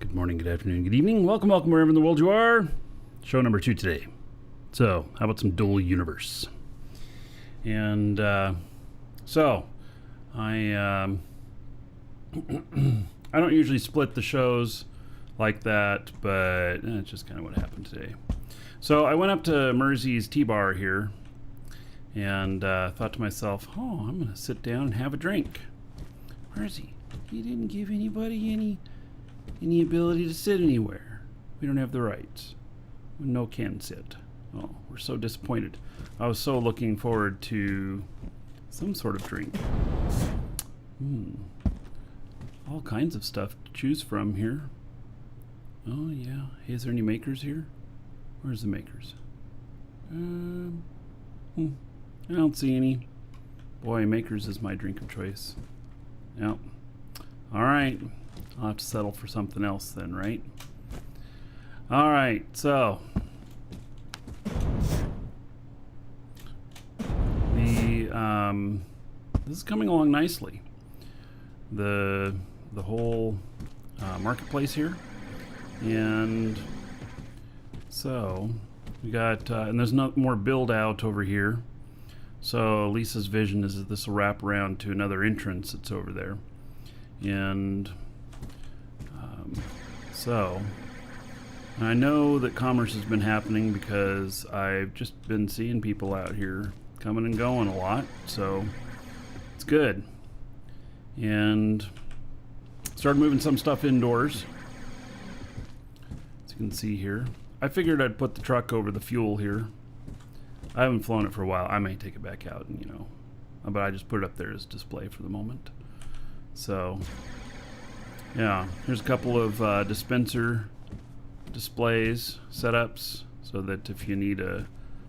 Good morning, good afternoon, good evening. Welcome wherever in the world you are. Show number 2 today. So, how about some Dual Universe? And so, I I don't usually split the shows like that, but it's just kind of what happened today. So I went up to Mersey's T-Bar here and thought to myself, oh, I'm going to sit down and have a drink. Mersey, you didn't give anybody any ability to sit anywhere. We don't have the rights. No can sit. Oh, we're so disappointed. I was so looking forward to some sort of drink. All kinds of stuff to choose from here. Oh yeah. Hey, is there any makers here? Where's the makers? I don't see any. Boy, makers is my drink of choice. Yep. All right. I'll have to settle for something else then, right? All right. So this is coming along nicely. The whole marketplace here, and so we got and there's no more build out over here. So Lisa's vision is that this will wrap around to another entrance that's over there, and so I know that commerce has been happening because I've just been seeing people out here coming and going a lot, so it's good. And started moving some stuff indoors, as you can see here. I figured I'd put the truck over the fuel here. I haven't flown it for a while. I may take it back out and but I just put it up there as display for the moment. So yeah, here's a couple of dispenser displays setups, so that if you need a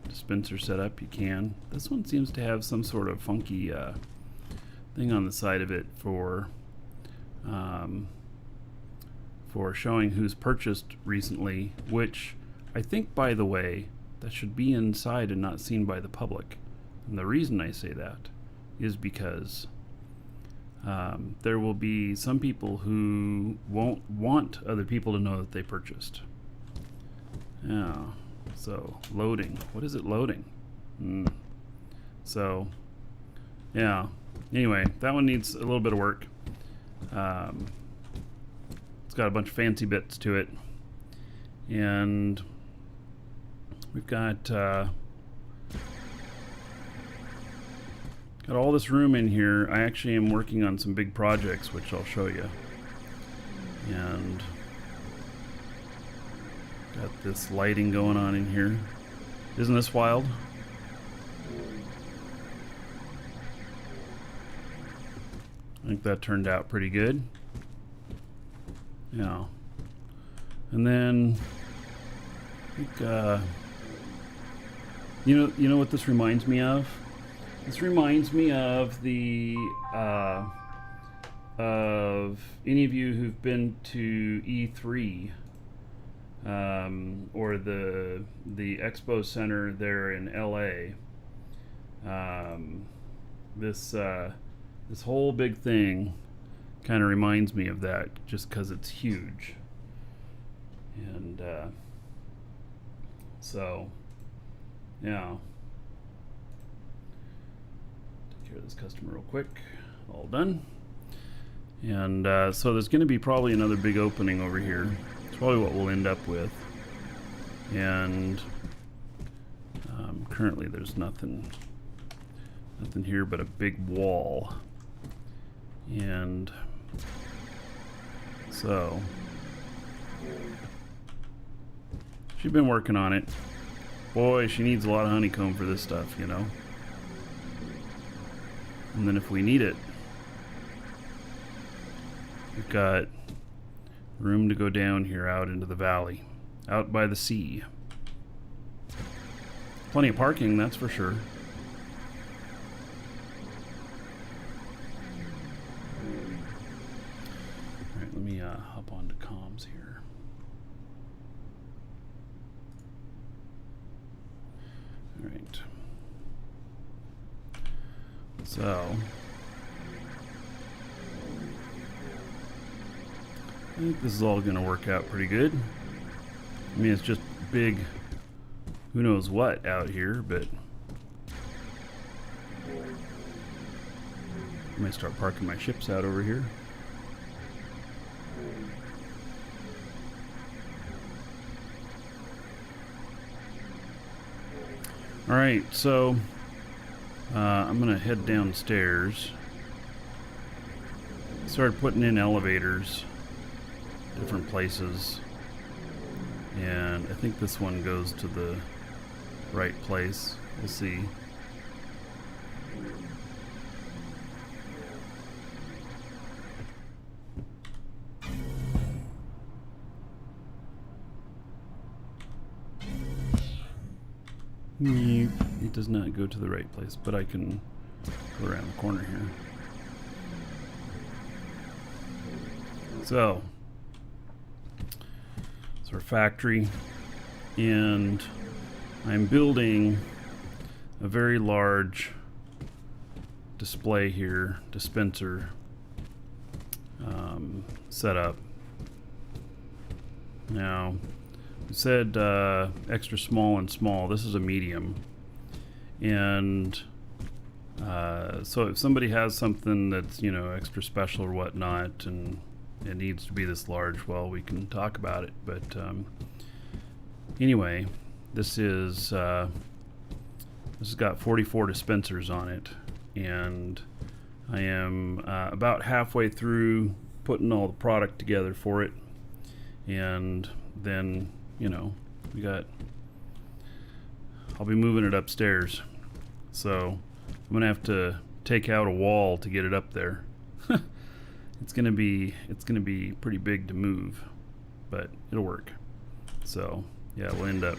dispenser setup you can. This one seems to have some sort of funky thing on the side of it for showing who's purchased recently, which I think, by the way, that should be inside and not seen by the public. And the reason I say that is because there will be some people who won't want other people to know that they purchased. Yeah. So loading. What is it loading? So yeah. Anyway, that one needs a little bit of work. It's got a bunch of fancy bits to it, and we've got all this room in here. I actually am working on some big projects, which I'll show you. And got this lighting going on in here. Isn't this wild? I think that turned out pretty good. Yeah. And then I think you know what this reminds me of? This reminds me of the of any of you who've been to E3 or the Expo Center there in LA. This whole big thing kind of reminds me of that, just because it's huge. And so yeah, take care of this customer real quick. All done. And so there's going to be probably another big opening over here. It's probably what we'll end up with. And currently there's nothing here but a big wall. And so she's been working on it. Boy, she needs a lot of honeycomb for this stuff, And then if we need it, we've got room to go down here out into the valley, out by the sea. Plenty of parking, that's for sure. Alright, let me hop onto comms here. Alright. So I think this is all going to work out pretty good. I mean, it's just big, who knows what out here, but I might start parking my ships out over here. Alright, so I'm going to head downstairs. Started putting in elevators, different places, and I think this one goes to the right place. We'll see. It does not go to the right place, but I can go around the corner here. So, it's our factory, and I'm building a very large display here, dispenser setup. Now, we said extra small and small. This is a medium, and so if somebody has something that's, you know, extra special or whatnot, and it needs to be this large, well, we can talk about it. But anyway, this has got 44 dispensers on it, and I am about halfway through putting all the product together for it, and then, you know, I'll be moving it upstairs, so I'm gonna have to take out a wall to get it up there. It's gonna be pretty big to move, but it'll work. So yeah, we'll end up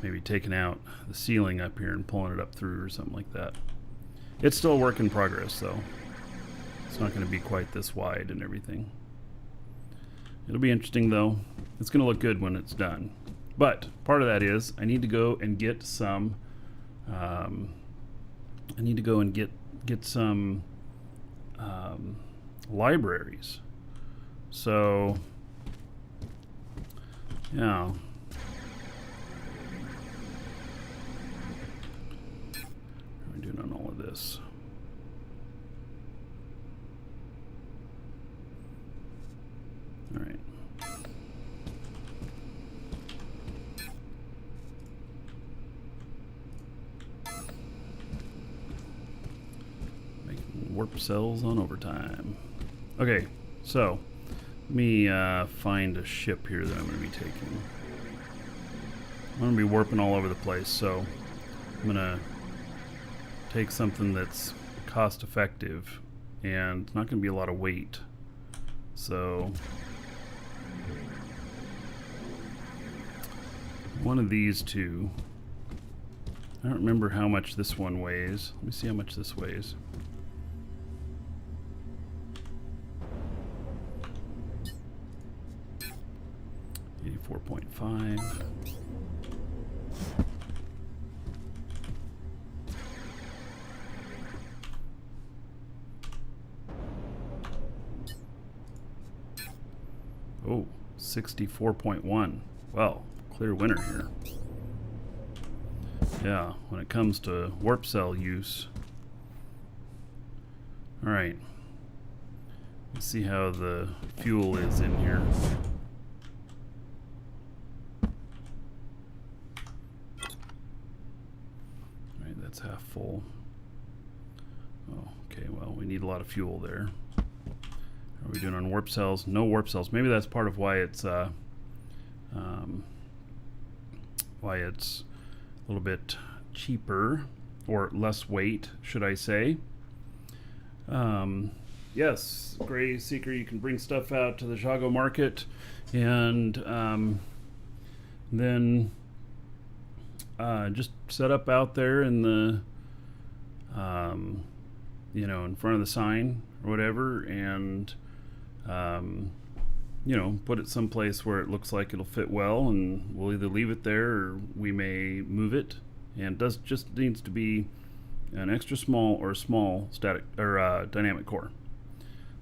maybe taking out the ceiling up here and pulling it up through or something like that. It's still a work in progress, though. It's not going to be quite this wide and everything. It'll be interesting, though. It's going to look good when it's done. But part of that is I need to go and get some. Libraries. So yeah. What are we doing on all of this? All right. Making warp cells on overtime. Okay, so let me find a ship here that I'm going to be taking. I'm going to be warping all over the place, so I'm going to take something that's cost effective and not going to be a lot of weight. So one of these two. I don't remember how much this one weighs. Let me see how much this weighs. .5. Oh, 64.1. Well, clear winner here. Yeah, when it comes to warp cell use. All right. Let's see how the fuel is in here. That's half full. Oh, okay, well, we need a lot of fuel there. Are we doing on warp cells? No warp cells. Maybe that's part of why it's a little bit cheaper, or less weight, should I say. Yes, Gray Seeker, you can bring stuff out to the Chicago market, and then just set up out there in the, you know, in front of the sign or whatever, and, you know, put it someplace where it looks like it'll fit well, and we'll either leave it there or we may move it. And just needs to be an extra small or a small static or dynamic core.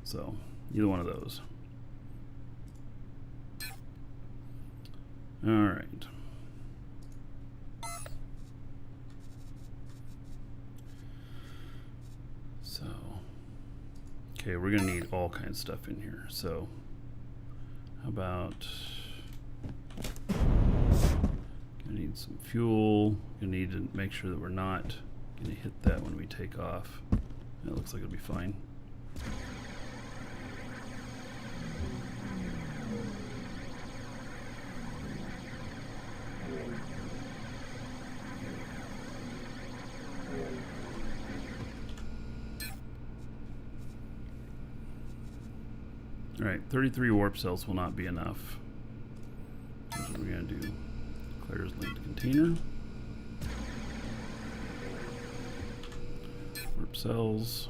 So either one of those. All right. So, okay, we're gonna need all kinds of stuff in here. So, how about, gonna need some fuel. Gonna need to make sure that we're not gonna hit that when we take off. That looks like it'll be fine. Alright, 33 warp cells will not be enough. Here's what we're going to do. Declares linked container. Warp cells.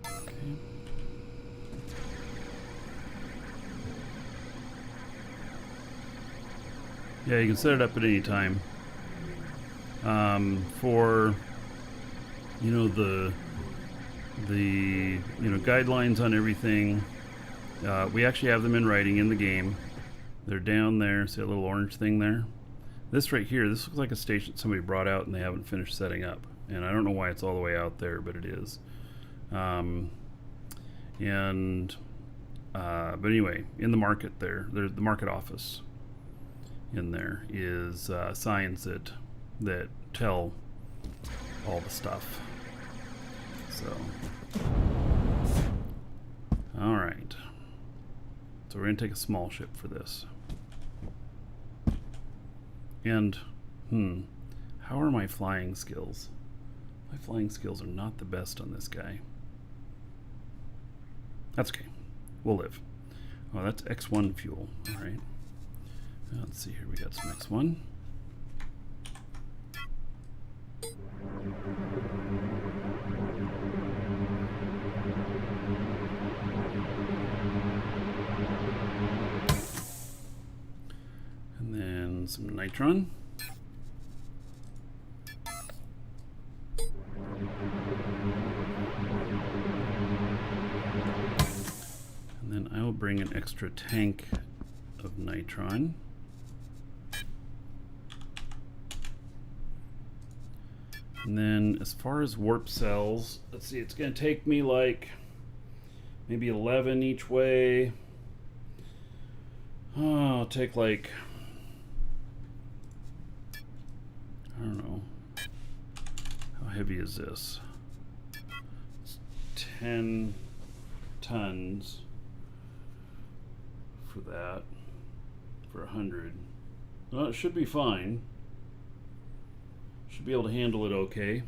Okay. Yeah, you can set it up at any time. For the guidelines on everything, we actually have them in writing in the game. They're down there. See that little orange thing there? This right here, this looks like a station somebody brought out and they haven't finished setting up, and I don't know why it's all the way out there, but it is. But anyway, in the market there's the market office in there is signs that tell all the stuff. So, all right. So we're gonna take a small ship for this. And, how are my flying skills? My flying skills are not the best on this guy. That's okay. We'll live. Oh, that's X1 fuel. All right. Let's see here. We got some X1. And then some nitron. And then I will bring an extra tank of nitron. And then as far as warp cells, let's see, it's going to take me like maybe 11 each way. Oh, I'll take like, I don't know, how heavy is this? It's 10 tons for that, for 100. Well, it should be fine. Should be able to handle it okay.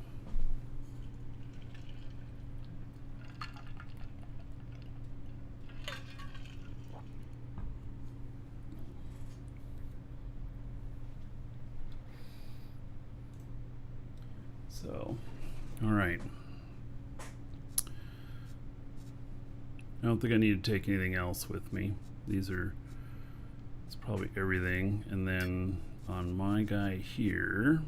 So, all right. I don't think I need to take anything else with me. It's probably everything. And then on my guy here,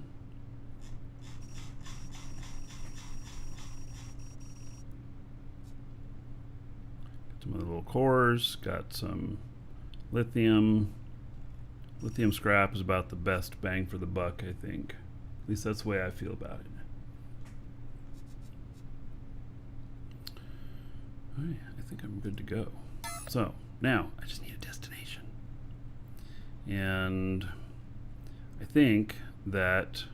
some of the little cores, got some lithium. Lithium scrap is about the best bang for the buck, I think. At least that's the way I feel about it. All right, I think I'm good to go. So now I just need a destination. And I think that,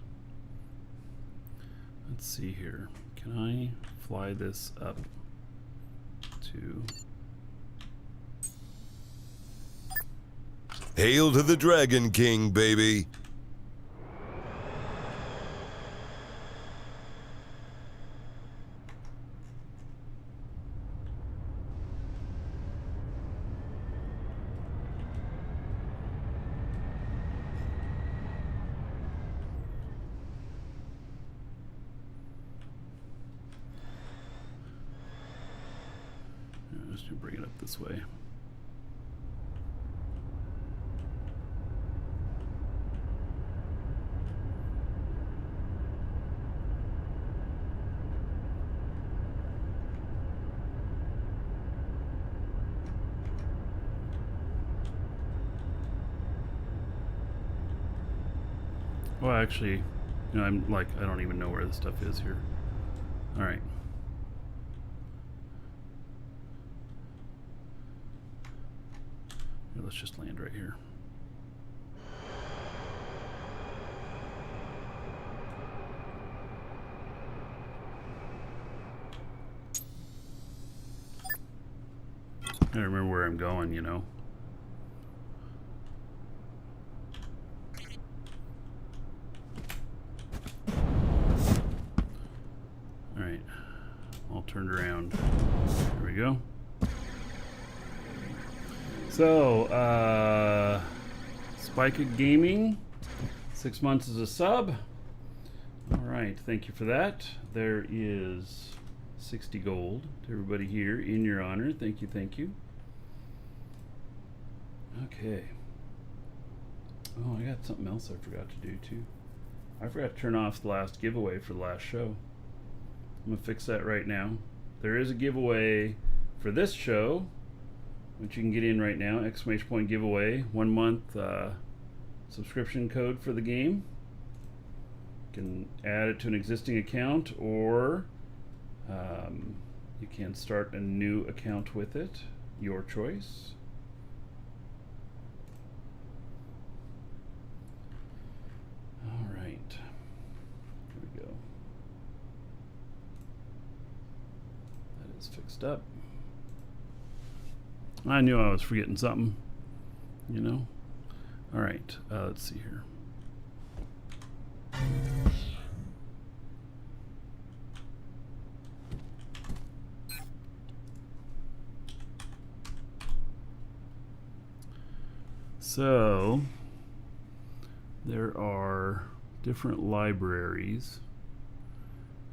let's see here. Can I fly this up to... Hail to the Dragon King, baby! I'm just gonna bring it up this way. Well, actually, I'm like, I don't even know where this stuff is here. All right. Here, let's just land right here. I gotta remember where I'm going, you know. Alright. All turned around. There we go. So, Spike Gaming, 6 months as a sub. Alright, thank you for that. There is 60 gold to everybody here in your honor. Thank you, thank you. Okay. Oh, I got something else I forgot to do too. I forgot to turn off the last giveaway for the last show. I'm gonna fix that right now. There is a giveaway for this show, which you can get in right now. Exclamation point giveaway. 1 month subscription code for the game. You can add it to an existing account, or you can start a new account with it. Your choice. All right. Here we go. That is fixed up. I knew I was forgetting something, you know. All right, let's see here. So there are different libraries,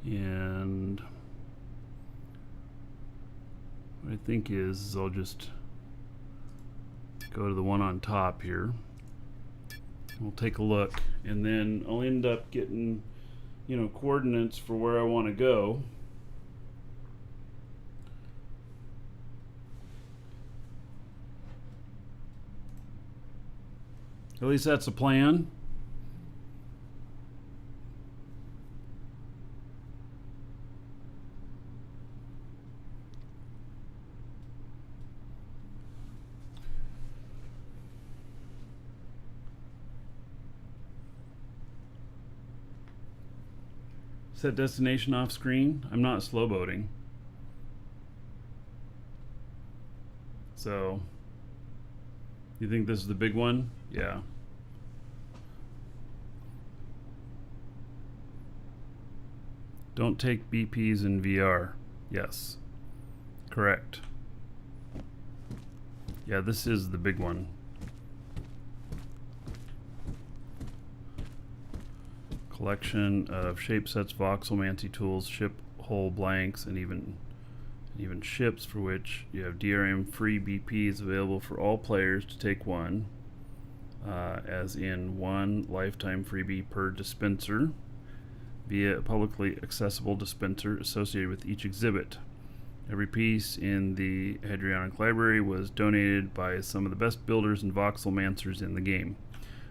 and what I think is I'll just go to the one on top here. We'll take a look, and then I'll end up getting, you know, coordinates for where I want to go. At least that's a plan. Set destination off screen. I'm not slow boating. So, you think this is the big one? Yeah. Don't take BPs in VR. Yes. Correct. Yeah, this is the big one. Collection of shape sets, voxel, mancy tools, ship hole blanks, and even ships for which you have DRM free BPs available for all players to take one, as in one lifetime freebie per dispenser via a publicly accessible dispenser associated with each exhibit. Every piece in the Hadrianic Library was donated by some of the best builders and voxel mancers in the game.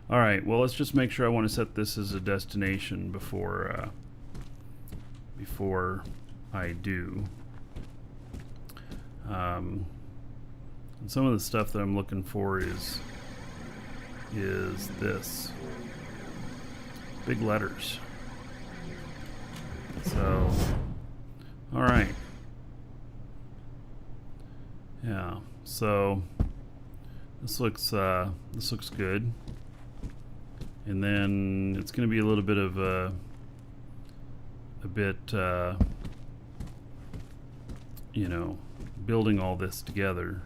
Alright, well, let's just make sure I want to set this as a destination before I do. And some of the stuff that I'm looking for is this. Big letters. So, alright. Yeah, so this looks good. And then it's going to be a little bit of a bit, you know, building all this together,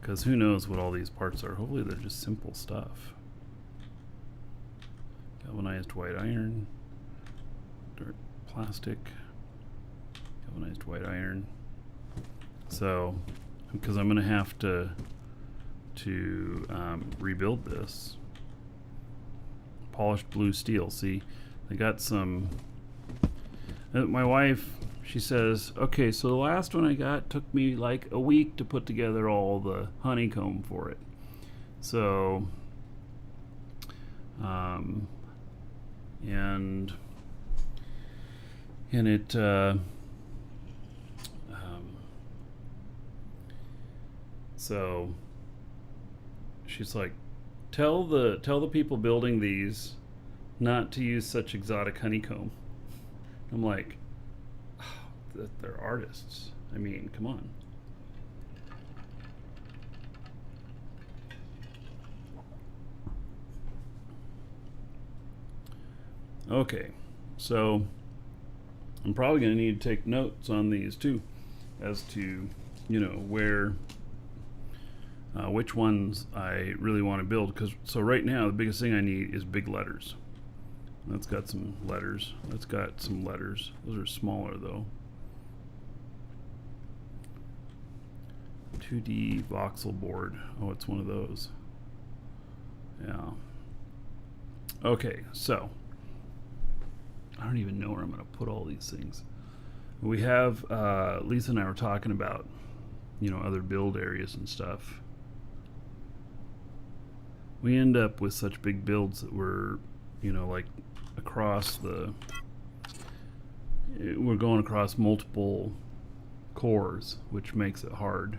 because who knows what all these parts are. Hopefully they're just simple stuff. Galvanized white iron, dirt plastic, galvanized white iron. So, because I'm going to have to rebuild this. Polished blue steel. See, they got some. My wife, she says, okay, so the last one I got took me like a week to put together all the honeycomb for it. So And it so she's like, tell the people building these not to use such exotic honeycomb. I'm like, oh, they're artists. I mean, come on. Okay, so I'm probably going to need to take notes on these too, as to, you know, where, which ones I really want to build. Because so right now the biggest thing I need is big letters. That's got some letters. That's got some letters. Those are smaller though. 2D voxel board. Oh, it's one of those. Yeah. Okay, so I don't even know where I'm going to put all these things. We have, Lisa and I were talking about, you know, other build areas and stuff. We end up with such big builds that we're, you know, like across we're going across multiple cores, which makes it hard.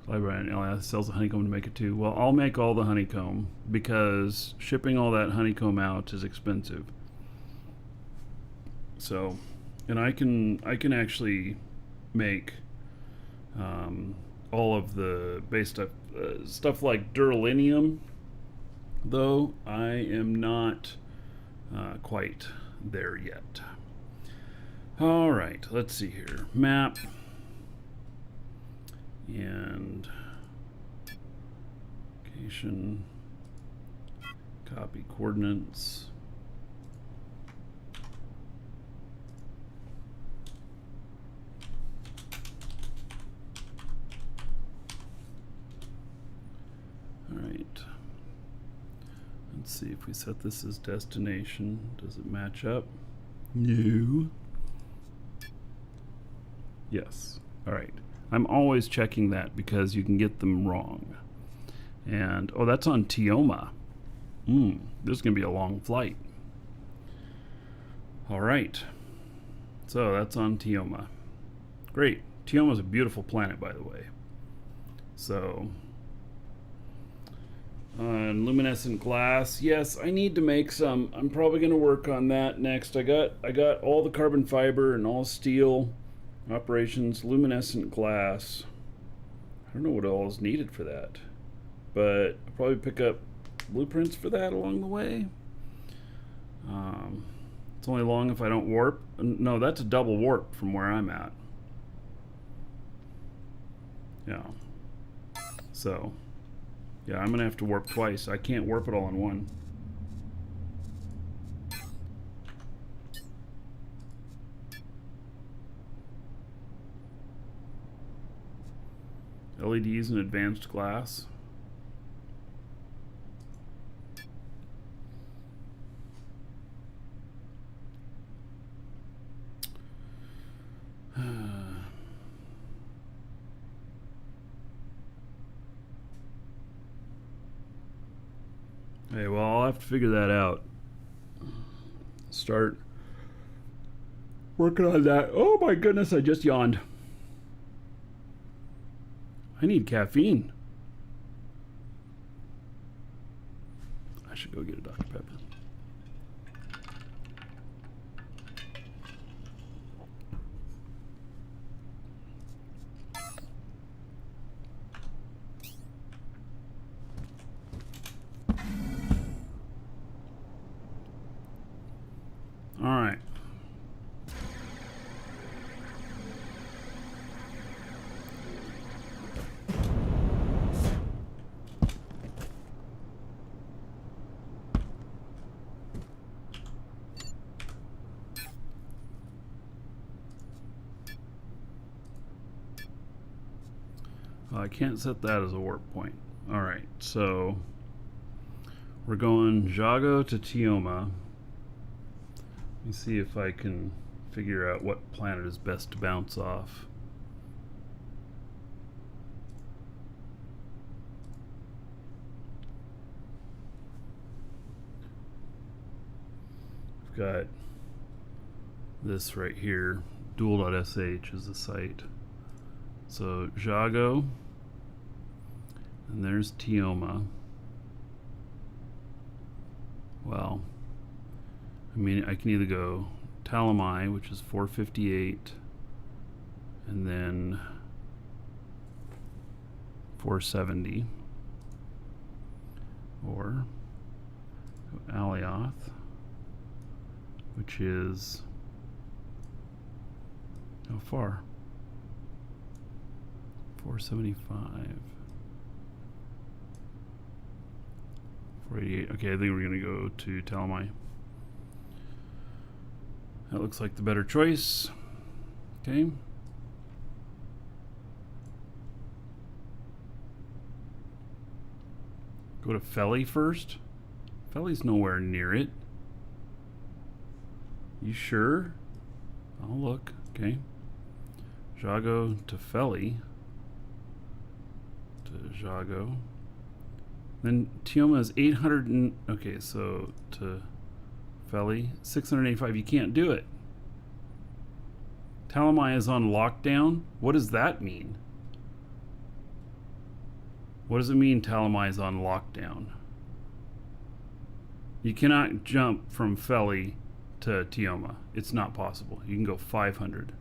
Library LS sells the honeycomb to make it too. Well, I'll make all the honeycomb because shipping all that honeycomb out is expensive. So, and I can actually make all of the base stuff, stuff like duralinium. Though I am not quite there yet. All right, let's see here. Map. And location, copy coordinates. All right. Let's see if we set this as destination. Does it match up? No. Yes. All right. I'm always checking that because you can get them wrong. And, oh, that's on Tioma. This is going to be a long flight. All right. So that's on Tioma. Great. Tioma's a beautiful planet, by the way. So, luminescent glass. Yes, I need to make some. I'm probably going to work on that next. I got all the carbon fiber and all steel. Operations, luminescent glass. I don't know what all is needed for that, but I'll probably pick up blueprints for that along the way. It's only long if I don't warp. No, that's a double warp from where I'm at. Yeah. So, yeah, I'm gonna have to warp twice. I can't warp it all in one. LEDs and advanced glass. Hey, well, I'll have to figure that out. Start working on that. Oh my goodness, I just yawned. I need caffeine. I should go get a Dr. Pepper. All right. I can't set that as a warp point. All right, so we're going Jago to Tioma. Let me see if I can figure out what planet is best to bounce off. got this right here. Duel.sh is the site. So Jago, and there's Tioma. Well, I mean, I can either go Talamai, which is 458, and then 470, or go Alioth, which is how far? 475. 488. Okay, I think we're going to go to Talamai. That looks like the better choice. Okay. Go to Felly first. Felly's nowhere near it. You sure? I'll look. Okay. Jago to Felly. To Jago. Then Tioma is 800 and... Okay, so to Felly, 685. You can't do it. Talamai is on lockdown? What does that mean? What does it mean Talamai is on lockdown? You cannot jump from Felly to Tioma. It's not possible. You can go 500.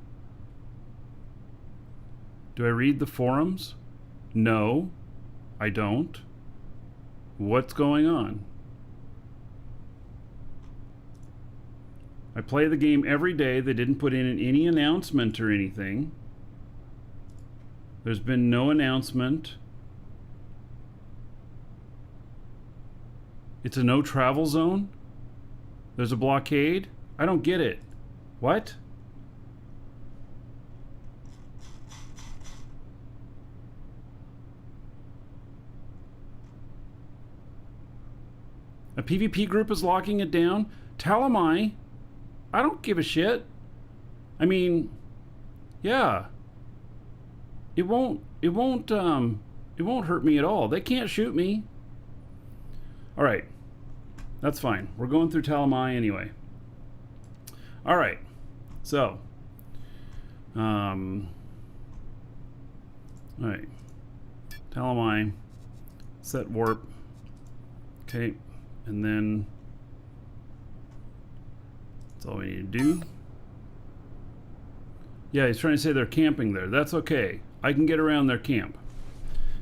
Do I read the forums? No, I don't. What's going on? I play the game every day. They didn't put in any announcement or anything. There's been no announcement. It's a no travel zone? There's a blockade? I don't get it. What? A PvP group is locking it down? Talamai? I don't give a shit. I mean, yeah. It won't hurt me at all. They can't shoot me. All right. That's fine. We're going through Talamai anyway. All right. So, all right. Talamai, set warp. Okay. And then that's all we need to do. Yeah, he's trying to say they're camping there. That's okay. I can get around their camp.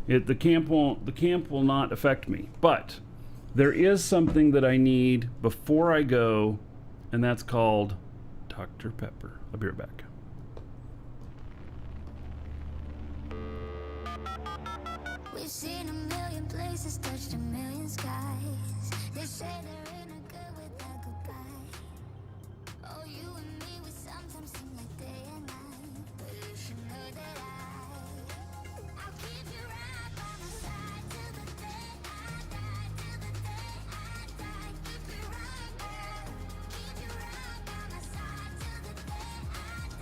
The camp will not affect me. But there is something that I need before I go, and that's called Dr. Pepper. I'll be right back. We've seen a million places, touched a million skies. They say there ain't a good without goodbye. Oh, you and me, we sometimes seem like day and night. But you should know that I'll keep you right by my side till the day I die, till the day I die. Keep you right there, keep you right by my side till the day I die, till the end of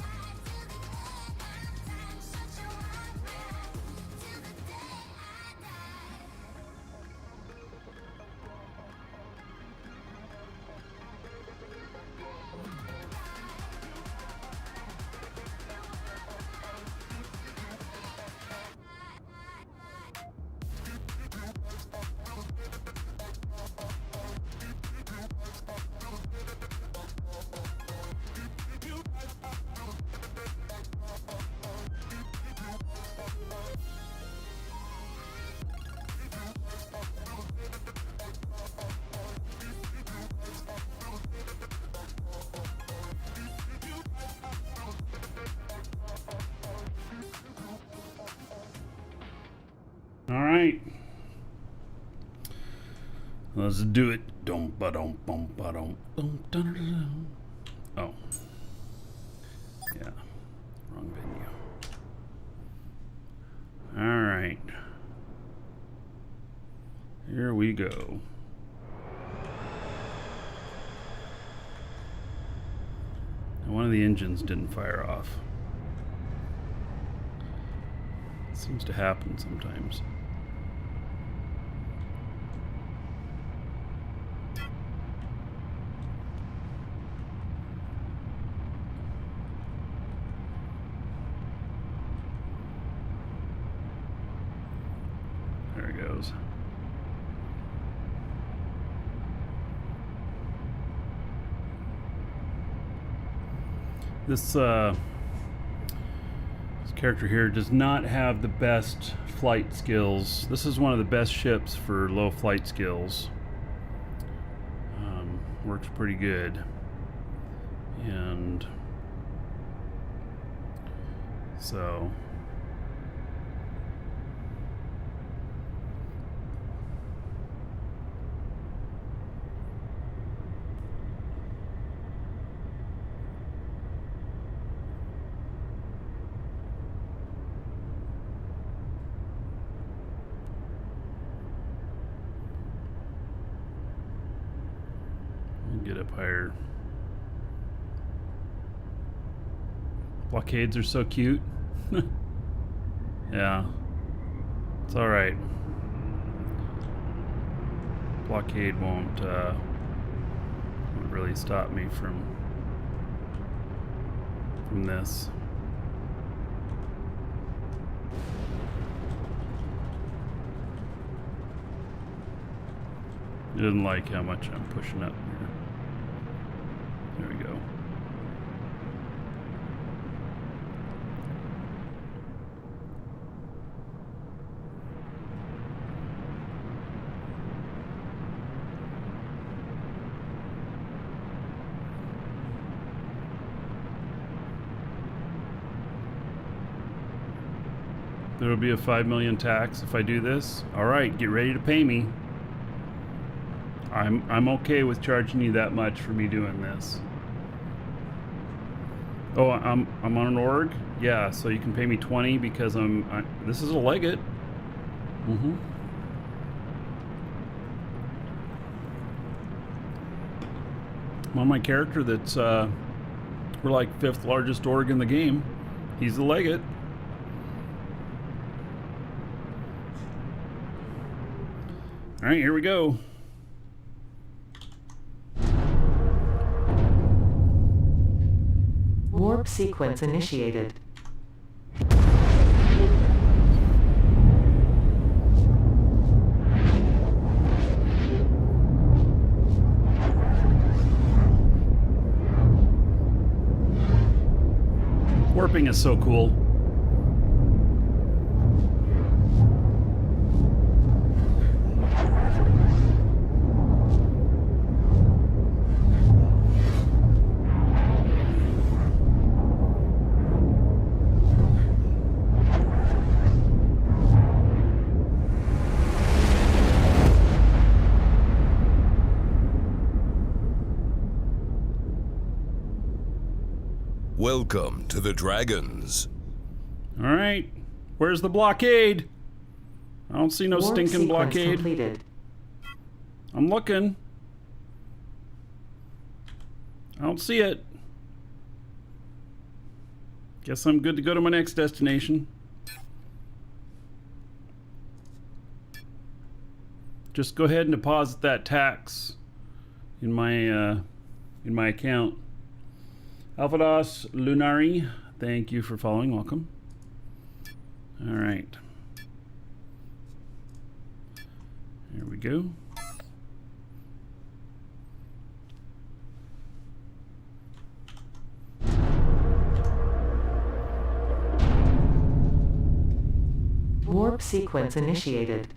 time. Such a wild ride till the day I die. All right. Let's do it. Dum ba dum bum ba dum dum dun dun dun. Oh. Yeah. Wrong venue. All right. Here we go. Now, one of the engines didn't fire off. Seems to happen sometimes. goes. This character here does not have the best flight skills. This is one of the best ships for low flight skills. Works pretty good. And so get up higher. Blockades are so cute. Yeah, it's all right. Blockade won't really stop me from this. It doesn't like how much I'm pushing up here. There we go. There will be a 5 million tax if I do this. All right, get ready to pay me. I'm okay with charging you that much for me doing this. Oh, I'm on an org? Yeah, so you can pay me 20 because this is a legate. Mm-hmm. I'm on my character that's we're like 5th largest org in the game. He's the legate. All right, here we go. Warp sequence initiated. Warping is so cool. Welcome to the Dragons. All right, where's the blockade? I don't see no Warp stinking sequence blockade. completed. I'm looking. I don't see it. Guess I'm good to go to my next destination. Just go ahead and deposit that tax in my account. Alphados Lunari, thank you for following. Welcome. All right. Here we go. Warp sequence initiated.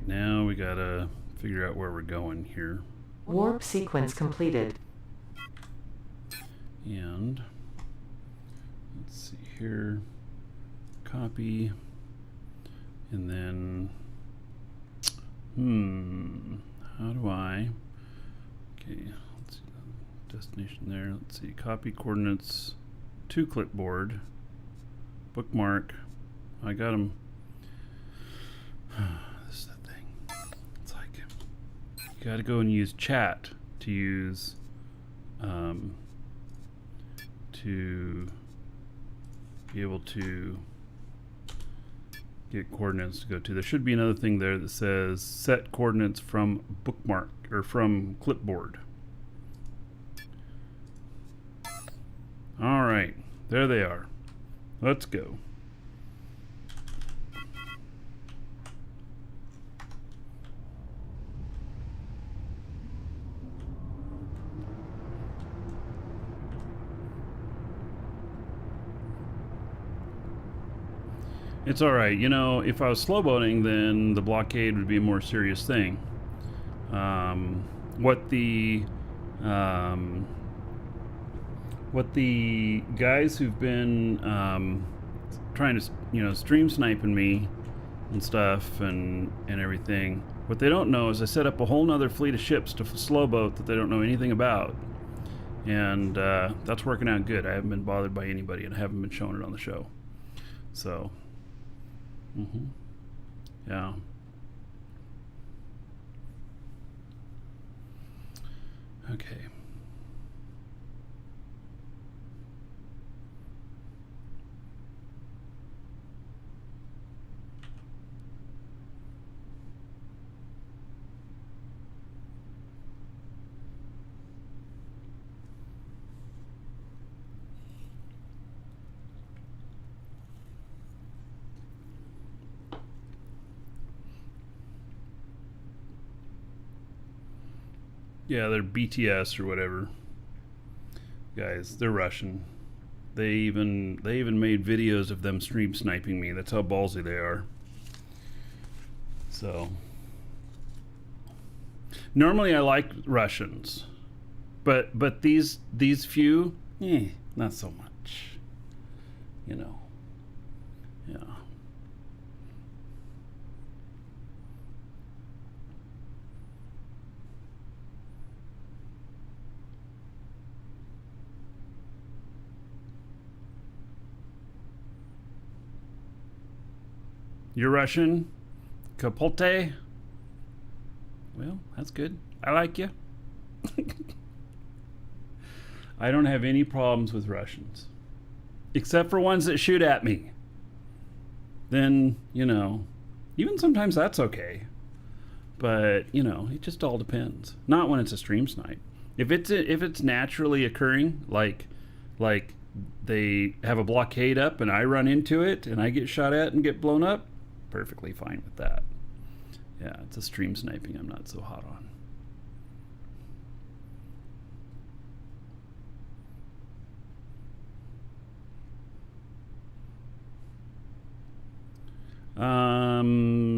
Now we gotta figure out where we're going here. Warp sequence completed. And let's see here. Copy. And then, how do I, okay, let's see, destination there, let's see, copy coordinates to clipboard, bookmark, I got them, this is the thing, it's like, you gotta go and use chat to use, to be able to get coordinates to go to. There should be another thing there that says set coordinates from bookmark or from clipboard. All right, there they are. Let's go. It's all right. You know, if I was slow boating, then the blockade would be a more serious thing. What the guys who've been trying to, you know, stream sniping me and stuff and everything, what they don't know is I set up a whole nother fleet of ships to slow boat that they don't know anything about. And that's working out good. I haven't been bothered by anybody, and I haven't been showing it on the show. So... yeah. Okay. Yeah, they're BTS or whatever. Guys, they're Russian. They even made videos of them stream sniping me. That's how ballsy they are. So normally I like Russians. But these few, not so much. You know. Yeah. You're Russian? Kapote? Well, that's good. I like you. I don't have any problems with Russians. Except for ones that shoot at me. Then, you know, even sometimes that's okay. But, you know, it just all depends. Not when it's a stream snipe. If it's naturally occurring, like they have a blockade up and I run into it and I get shot at and get blown up, perfectly fine with that. Yeah, it's a stream sniping I'm not so hot on.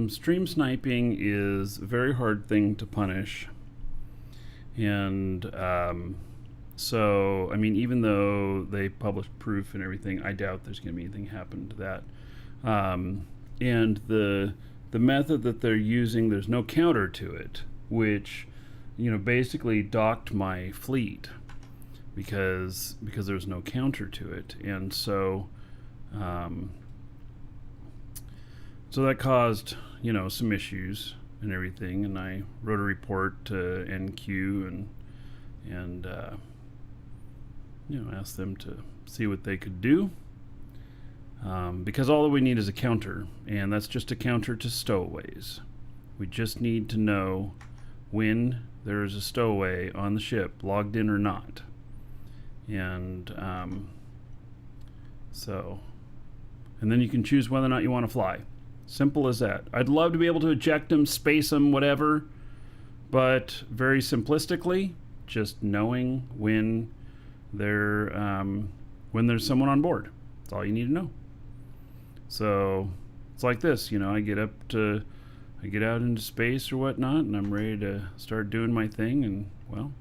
Stream sniping is a very hard thing to punish. And so, I mean, even though they published proof and everything, I doubt there's going to be anything happen to that. And the method that they're using, there's no counter to it, which, you know, basically docked my fleet because there's no counter to it. And so so that caused, you know, some issues and everything, and I wrote a report to NQ and you know, asked them to see what they could do. Because all that we need is a counter, and that's just a counter to stowaways. We just need to know when there is a stowaway on the ship, logged in or not. And and then you can choose whether or not you want to fly. Simple as that. I'd love to be able to eject them, space them, whatever, but very simplistically, just knowing when there's someone on board. That's all you need to know. So it's like this, you know, I get out into space or whatnot, and I'm ready to start doing my thing, and well,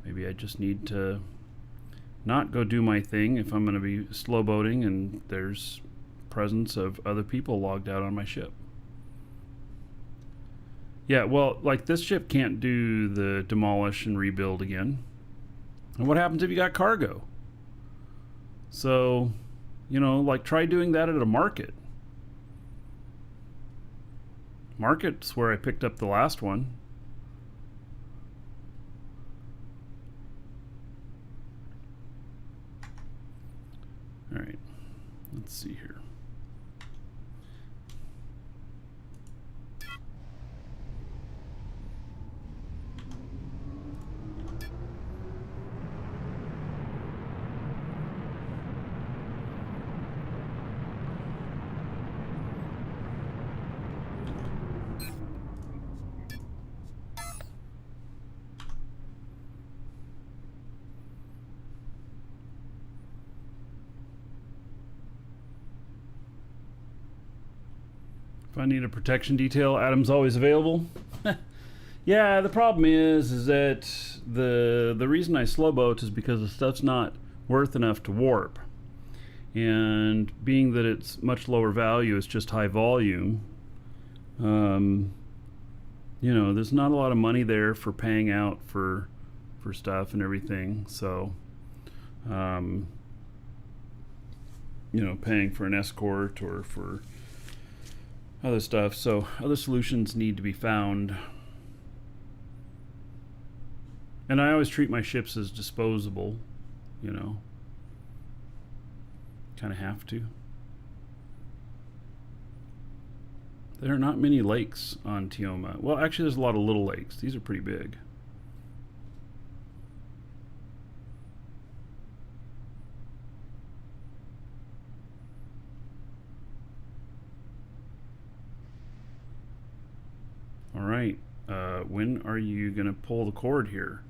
maybe I just need to not go do my thing if I'm going to be slow boating and there's presence of other people logged out on my ship. Yeah, well, like this ship can't do the demolish and rebuild again. And what happens if you got cargo? So, you know, like try doing that at a market. Market's where I picked up the last one. All right, let's see here. If I need a protection detail, Adam's always available. Yeah, the problem is that the reason I slow boat is because the stuff's not worth enough to warp. And being that it's much lower value, it's just high volume. You know, there's not a lot of money there for paying out for stuff and everything. So, you know, paying for an escort or for other stuff. So other solutions need to be found. And I always treat my ships as disposable, you know. Kind of have to. There are not many lakes on Tioma. Well, actually there's a lot of little lakes. These are pretty big. All right, when are you gonna pull the cord here?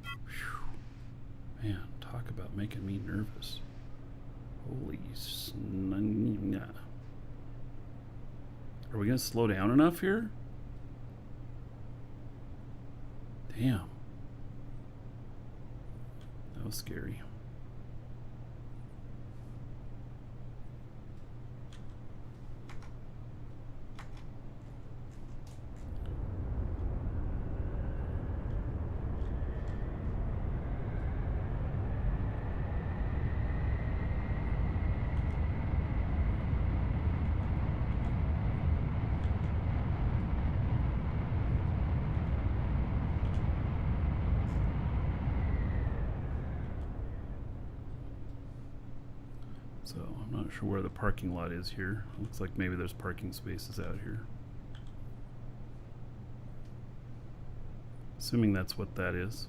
Whew. Man, talk about making me nervous. Holy snot. Are we gonna slow down enough here? Damn. That was scary. So I'm not sure where the parking lot is here. Looks like maybe there's parking spaces out here. Assuming that's what that is.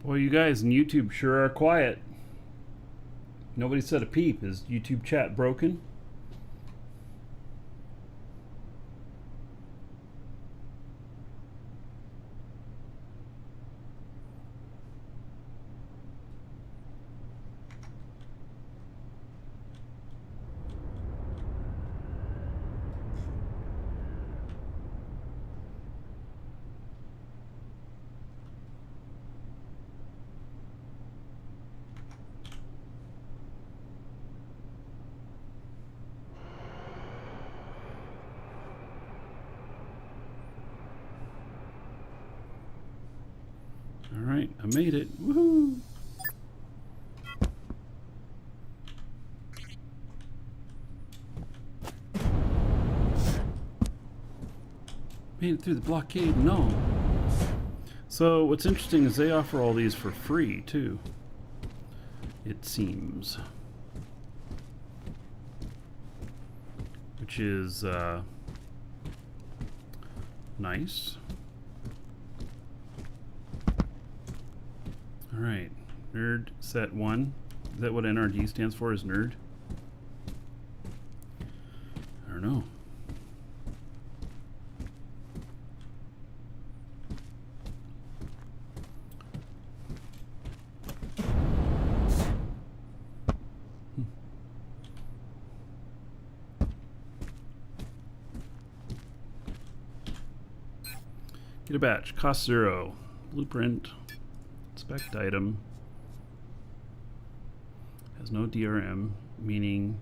Boy, you guys in YouTube sure are quiet. Nobody said a peep. Is YouTube chat broken? All right, I made it. Woohoo! Made it through the blockade. No. So what's interesting is they offer all these for free too. It seems. Which is nice. All right, nerd set 1. Is that what NRD stands for? Is nerd? don't know. Get a batch. Cost 0. Blueprint. Inspect item. Has no DRM, meaning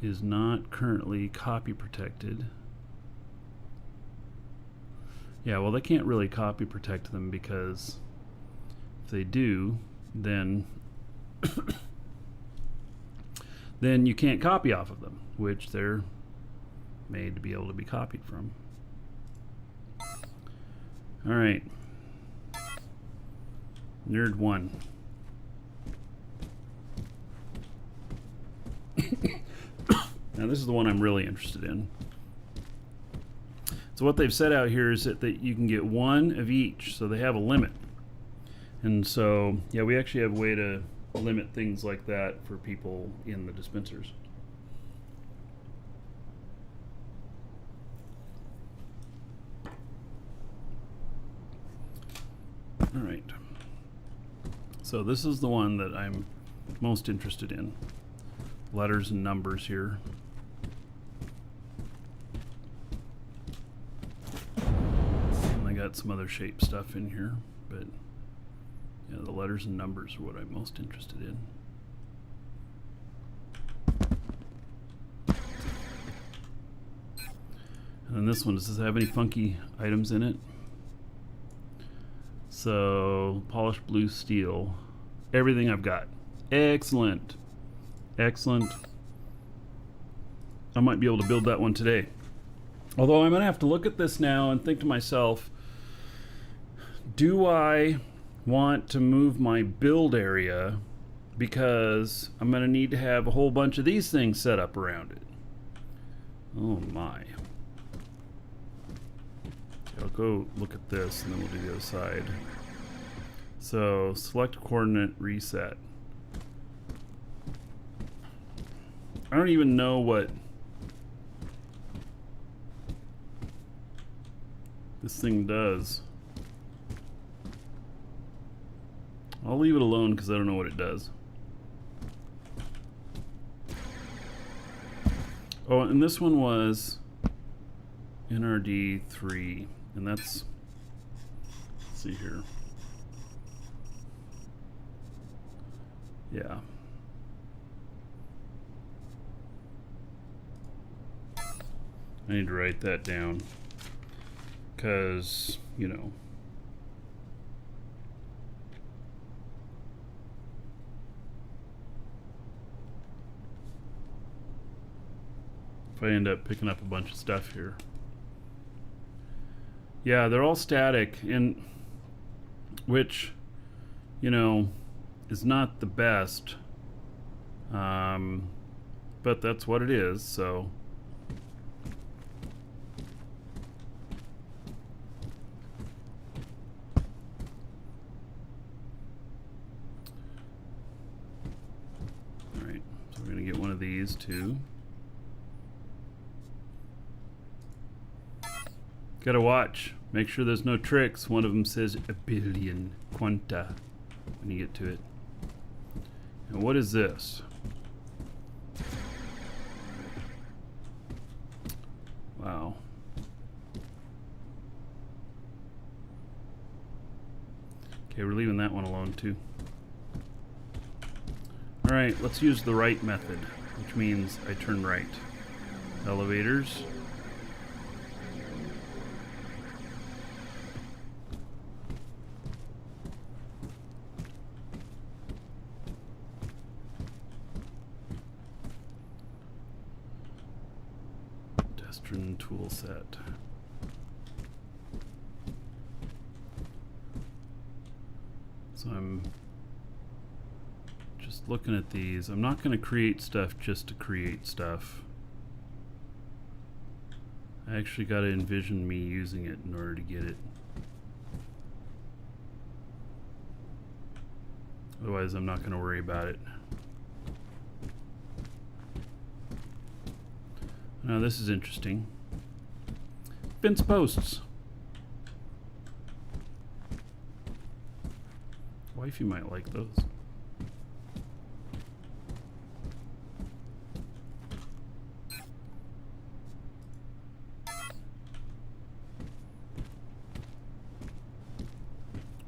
is not currently copy protected. Yeah, well, they can't really copy protect them because if they do, then then you can't copy off of them, which they're made to be able to be copied from. All right. Nerd 1. Now this is the one I'm really interested in. So what they've set out here is that you can get one of each, so they have a limit. And so, yeah, we actually have a way to limit things like that for people in the dispensers. All right. So this is the one that I'm most interested in. Letters and numbers here. And I got some other shape stuff in here, but yeah, the letters and numbers are what I'm most interested in. And then this one, does this have any funky items in it? So, polished blue steel. Everything I've got. Excellent. Excellent. I might be able to build that one today. Although I'm going to have to look at this now and think to myself, do I want to move my build area because I'm going to need to have a whole bunch of these things set up around it? Oh my. I'll go look at this and then we'll do the other side. So select coordinate reset. I don't even know what this thing does. I'll leave it alone because I don't know what it does. Oh, and this one was NRD 3. And that's, let's see here. Yeah. I need to write that down because, you know, if I end up picking up a bunch of stuff here. Yeah, they're all static, and which, you know, is not the best, but that's what it is, so. All right, so we're gonna get one of these too. Gotta watch. Make sure there's no tricks. One of them says a billion quanta when you get to it. And what is this? Wow. Okay, we're leaving that one alone too. Alright, let's use the right method, which means I turn right. Elevators. Tool set. So I'm just looking at these. I'm not going to create stuff just to create stuff. I actually got to envision me using it in order to get it. Otherwise, I'm not going to worry about it. Now this is interesting. Fence posts. Wifey might like those.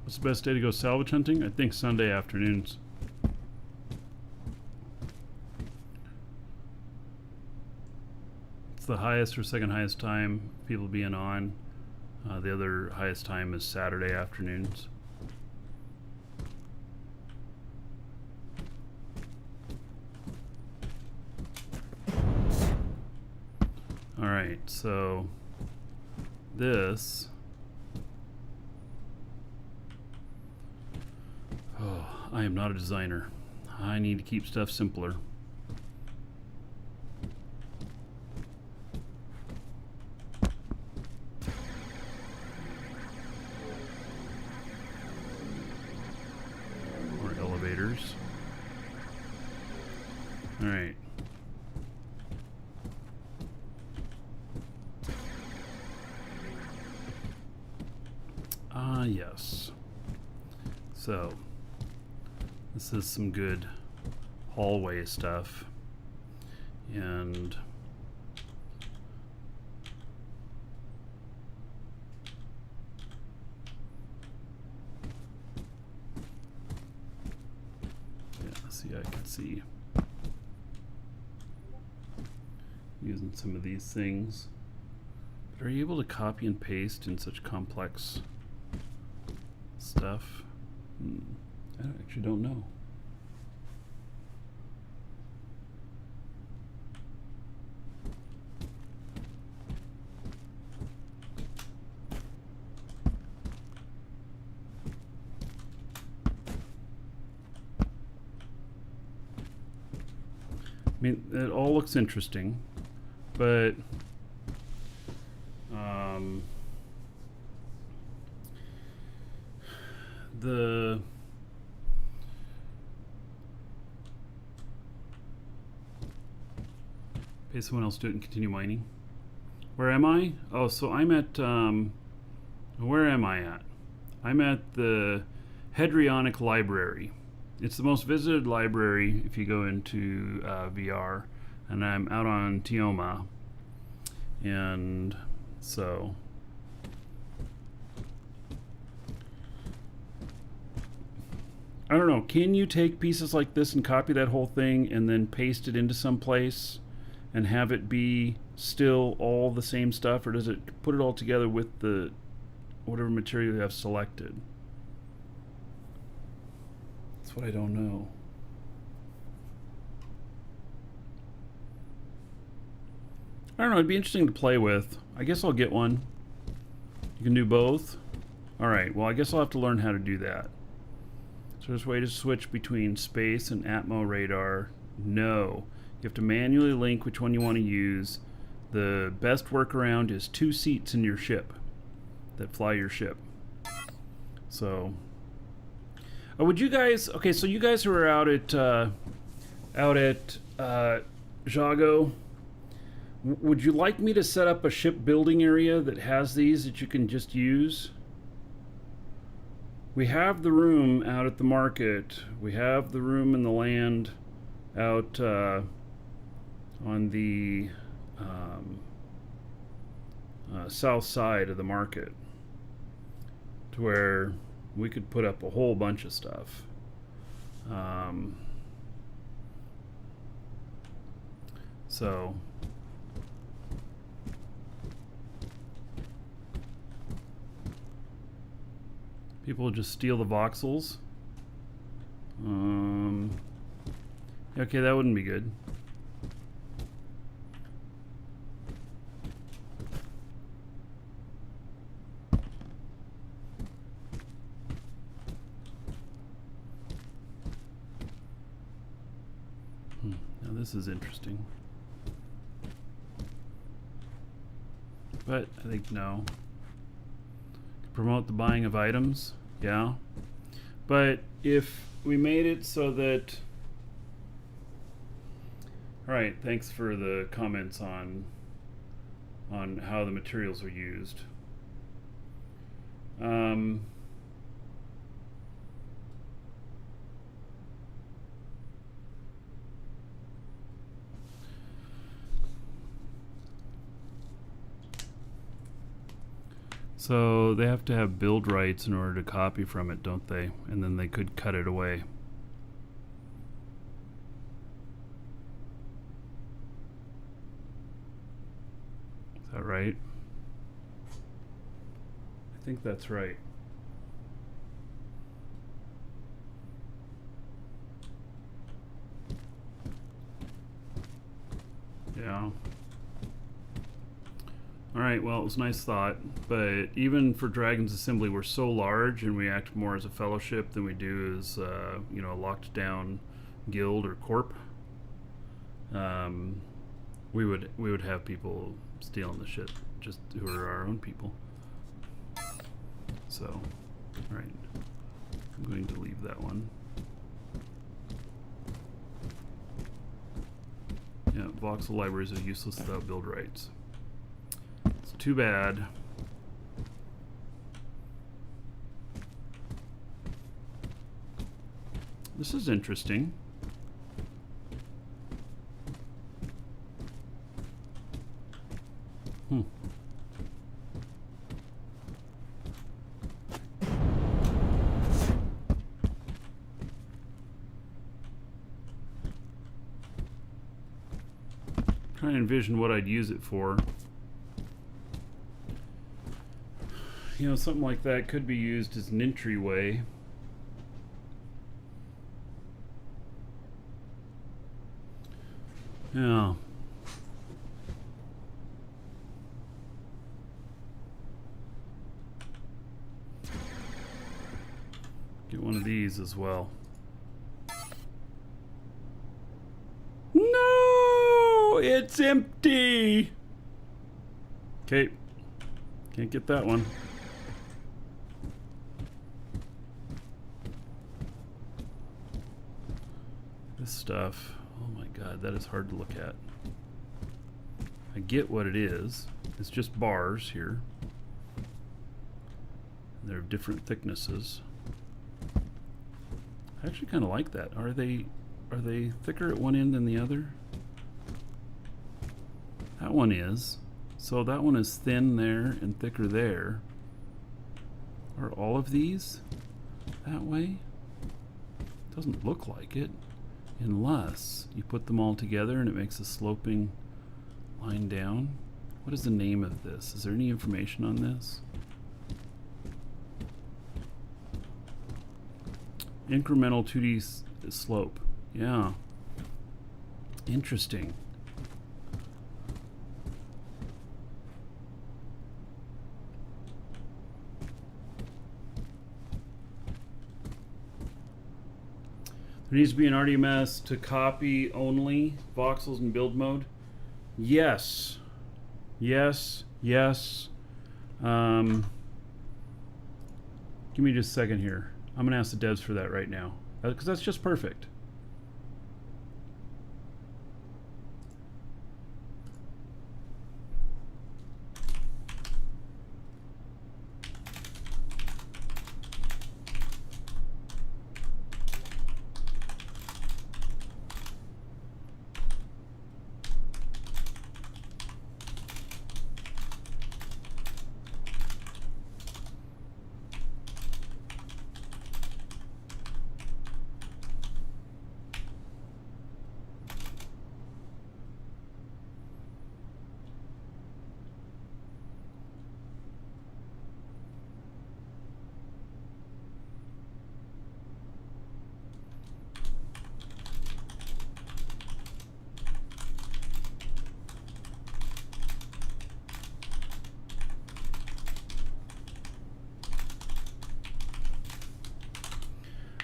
What's the best day to go salvage hunting? I think Sunday afternoons. It's the highest or second highest time people being on. The other highest time is Saturday afternoons. Alright, so this. Oh, I am not a designer. I need to keep stuff simpler. More elevators. All right. Yes. So, this is some good hallway stuff. And yeah, see, I can see using some of these things. But are you able to copy and paste in such complex stuff? I actually don't know. I mean, it all looks interesting, but the pay someone else to do it and continue mining. Where am I? Oh, so I'm at where am I at? I'm at the Hedrionic Library. It's the most visited library if you go into VR, and I'm out on Tioma, and so I don't know. Can you take pieces like this and copy that whole thing and then paste it into some place and have it be still all the same stuff, or does it put it all together with the whatever material you have selected? That's what I don't know. I don't know. It'd be interesting to play with. I guess I'll get one. You can do both. All right. Well, I guess I'll have to learn how to do that. So there's a way to switch between space and Atmo radar. No. You have to manually link which one you want to use. The best workaround is 2 seats in your ship that fly your ship. So, would you guys? Okay, so you guys who are out at Jago, would you like me to set up a ship building area that has these that you can just use? We have the room out at the market. We have the room in the land out on the south side of the market, to where we could put up a whole bunch of stuff. So people just steal the voxels. Okay, that wouldn't be good. Now this is interesting. But I think no. Promote the buying of items, yeah. But if we made it so that... Alright, thanks for the comments on on how the materials are used. So they have to have build rights in order to copy from it, don't they? And then they could cut it away. Is that right? I think that's right. Yeah. Alright, well, it was a nice thought, but even for Dragon's Assembly, we're so large and we act more as a fellowship than we do as, you know, a locked down guild or corp. We would have people stealing the shit, just who are our own people. So, alright, I'm going to leave that one. Yeah, voxel libraries are useless without build rights. It's too bad. This is interesting. Trying to envision what I'd use it for. You know, something like that could be used as an entryway. Yeah. Get one of these as well. No! It's empty! Okay. Can't get that one. This stuff, oh my god, that is hard to look at. I get what it is. It's just bars here. They're of different thicknesses. I actually kind of like that. Are they thicker at one end than the other? That one is. So that one is thin there and thicker there. Are all of these that way? Doesn't look like it. Unless you put them all together and it makes a sloping line down. What is the name of this? Is there any information on this? Incremental 2D slope. Yeah. Interesting. There needs to be an RDMS to copy only voxels in build mode. Yes. Yes. Yes. Give me just a second here. I'm going to ask the devs for that right now. Because that's just perfect.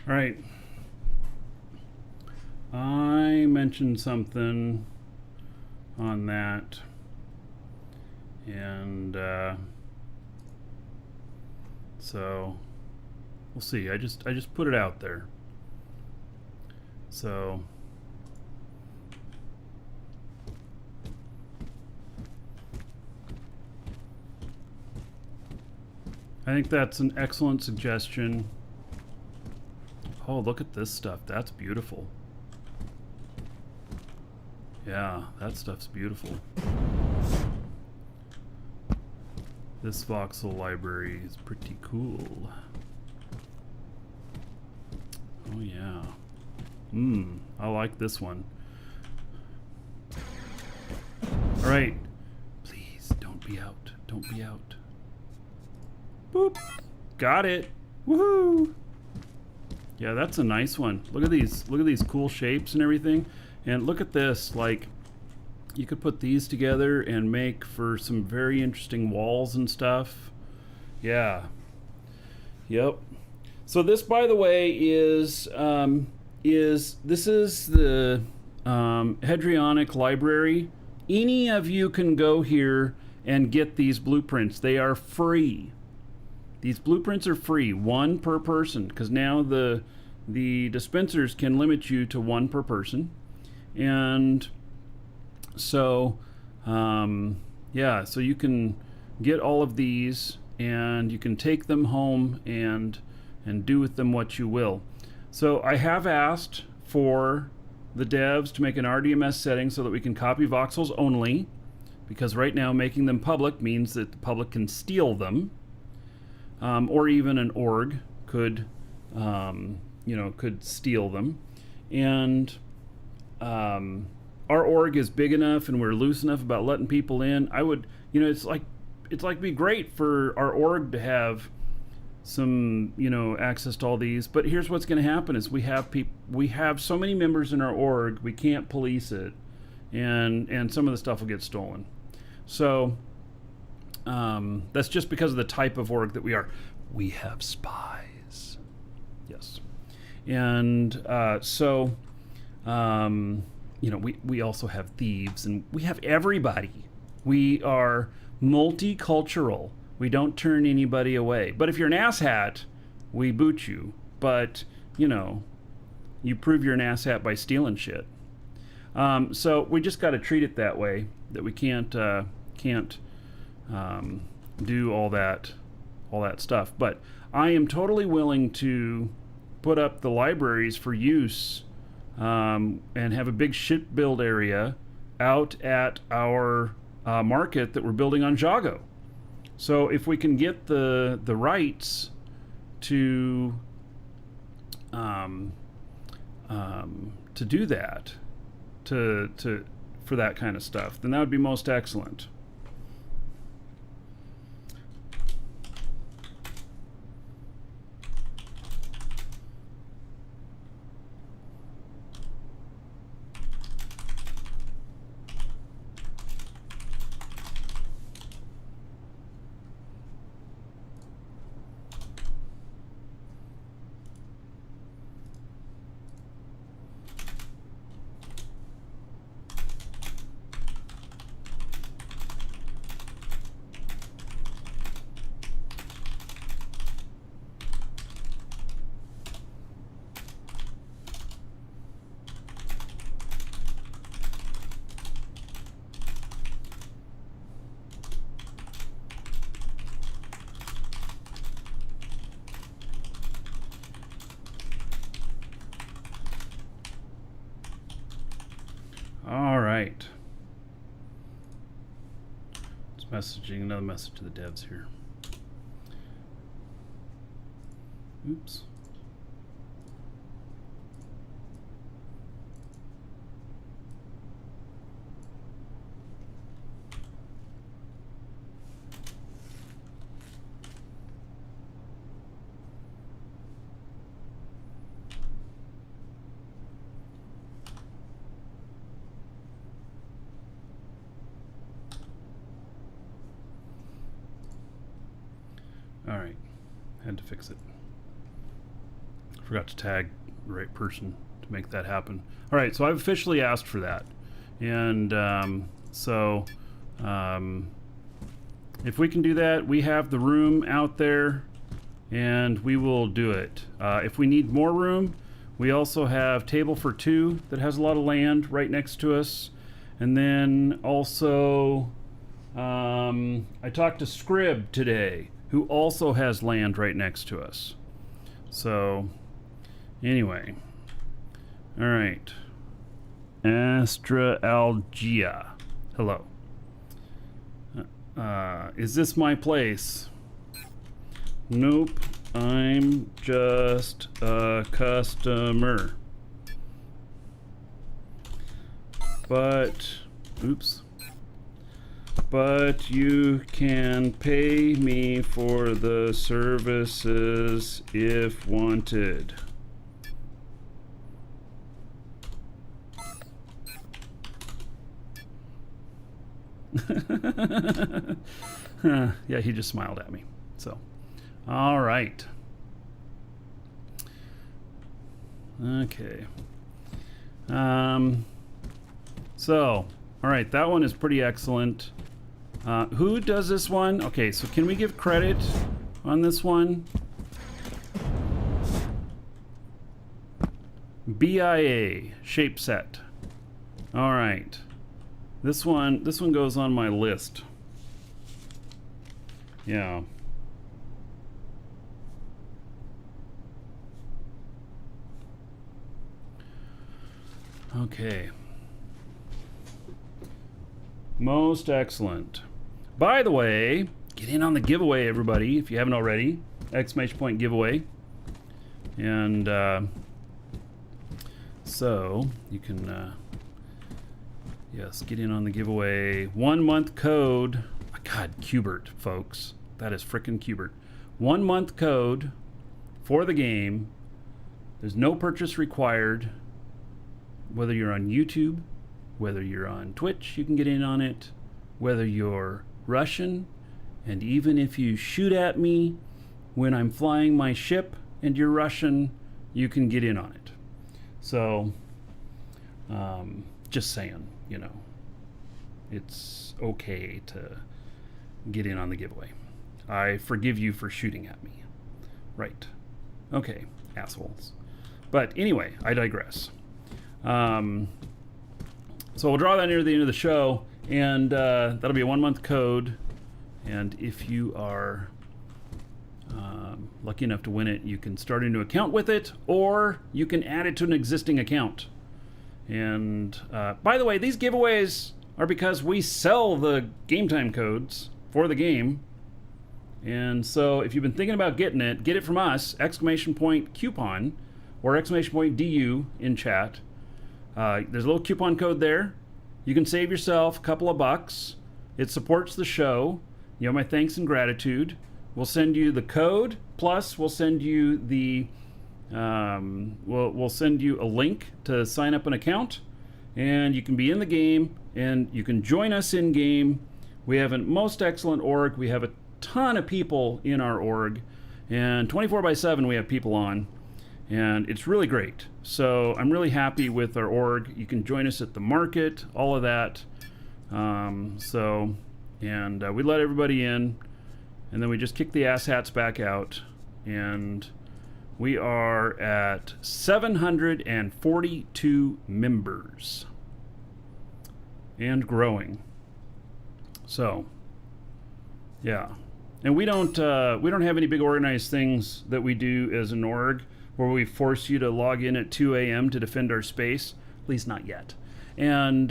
All right. I mentioned something on that, and so we'll see. I just put it out there. So I think that's an excellent suggestion. Oh, look at this stuff. That's beautiful. Yeah, that stuff's beautiful. This voxel library is pretty cool. Oh yeah. I like this one. All right. Please don't be out. Don't be out. Boop. Got it. Woohoo. Yeah, that's a nice one. Look at these. Look at these cool shapes and everything. And look at this. Like, you could put these together and make for some very interesting walls and stuff. Yeah. Yep. So this, by the way, is the Hedrionic library. Any of you can go here and get these blueprints. They are free. These blueprints are free, one per person, because now the dispensers can limit you to one per person. And so, yeah, so you can get all of these and you can take them home and do with them what you will. So I have asked for the devs to make an RDMS setting so that we can copy voxels only, because right now making them public means that the public can steal them, or even an org could, could steal them. And our org is big enough and we're loose enough about letting people in. I would, it's like be great for our org to have some, access to all these. But here's what's going to happen is we have so many members in our org, we can't police it, and some of the stuff will get stolen. So that's just because of the type of org that we are. We have spies. Yes. And we also have thieves, and we have everybody. We are multicultural. We don't turn anybody away. But if you're an asshat, we boot you. But, you prove you're an asshat by stealing shit. So we just got to treat it that way, that we can't do all that stuff. But I am totally willing to put up the libraries for use, and have a big ship build area out at our market that we're building on Jago. So if we can get the rights to do that, for that kind of stuff, then that would be most excellent. All right. Just messaging another message to the devs here. Oops. All right, had to fix it. Forgot to tag the right person to make that happen. All right, so I've officially asked for that. And if we can do that, we have the room out there and we will do it. If we need more room, we also have Table for Two that has a lot of land right next to us. And then also, I talked to Scrib today, who also has land right next to us. So, anyway. All right. Astralgia. Hello. Is this my place? Nope. I'm just a customer. But, oops. But you can pay me for the services if wanted. Yeah, he just smiled at me. So, all right. Okay. So, all right, that one is pretty excellent. Who does this one? Okay, so can we give credit on this one? BIA shape set. All right. This one goes on my list. Yeah. Okay. Most excellent. By the way, get in on the giveaway, everybody, if you haven't already. Exclamation point giveaway. And so you can, yes, get in on the giveaway. 1 month code. Oh, God, Cubert, folks. That is frickin' Cubert. 1 month code for the game. There's no purchase required. Whether you're on YouTube, whether you're on Twitch, you can get in on it. Whether you're Russian, and even if you shoot at me when I'm flying my ship and you're Russian, you can get in on it. So, just saying, you know, it's okay to get in on the giveaway. I forgive you for shooting at me. Right. Okay, assholes. But anyway, I digress. So we'll draw that near the end of the show, and that'll be a 1 month code. And if you are lucky enough to win it, you can start a new account with it, or you can add it to an existing account. And by the way, these giveaways are because we sell the game time codes for the game. And so if you've been thinking about getting it, get it from us, exclamation point coupon, or exclamation point DU in chat. There's a little coupon code there. You can save yourself a couple of bucks. It supports the show. You know, my thanks and gratitude. We'll send you the code, plus we'll send you the we'll send you a link to sign up an account, and you can be in the game, and you can join us in game. We have a most excellent org. We have a ton of people in our org, and 24/7 we have people on, and it's really great. So I'm really happy with our org. You can join us at the market, all of that. We let everybody in, and then we just kick the asshats back out, and we are at 742 members and growing. So, yeah, and we don't have any big organized things that we do as an org where we force you to log in at 2 a.m. to defend our space, at least not yet. And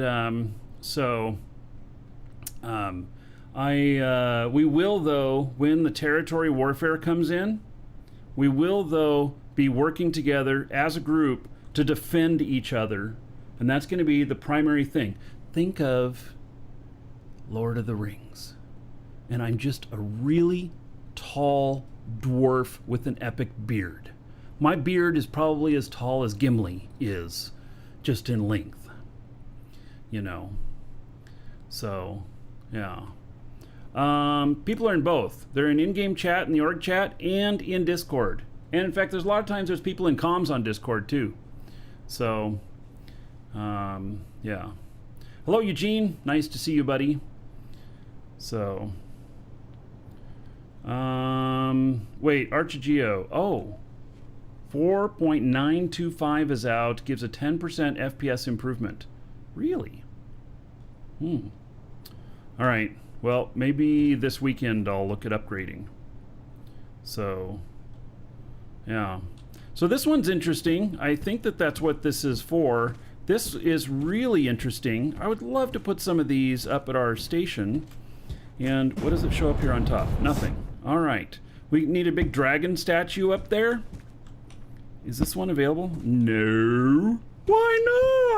we will, though, when the territory warfare comes in, we will, though, be working together as a group to defend each other, and that's going to be the primary thing. Think of Lord of the Rings, and I'm just a really tall dwarf with an epic beard. My beard is probably as tall as Gimli is, just in length, you know. So, yeah. People are in both. They're in in-game chat, in the org chat, and in Discord. And in fact, there's a lot of times there's people in comms on Discord too. So, yeah. Hello, Eugene. Nice to see you, buddy. So, wait, Archigeo. Oh, 4.925 is out. Gives a 10% FPS improvement. Really? All right. Well, maybe this weekend I'll look at upgrading. So, yeah. So this one's interesting. I think that that's what this is for. This is really interesting. I would love to put some of these up at our station. And what does it show up here on top? Nothing. All right. We need a big dragon statue up there. Is this one available? No. Why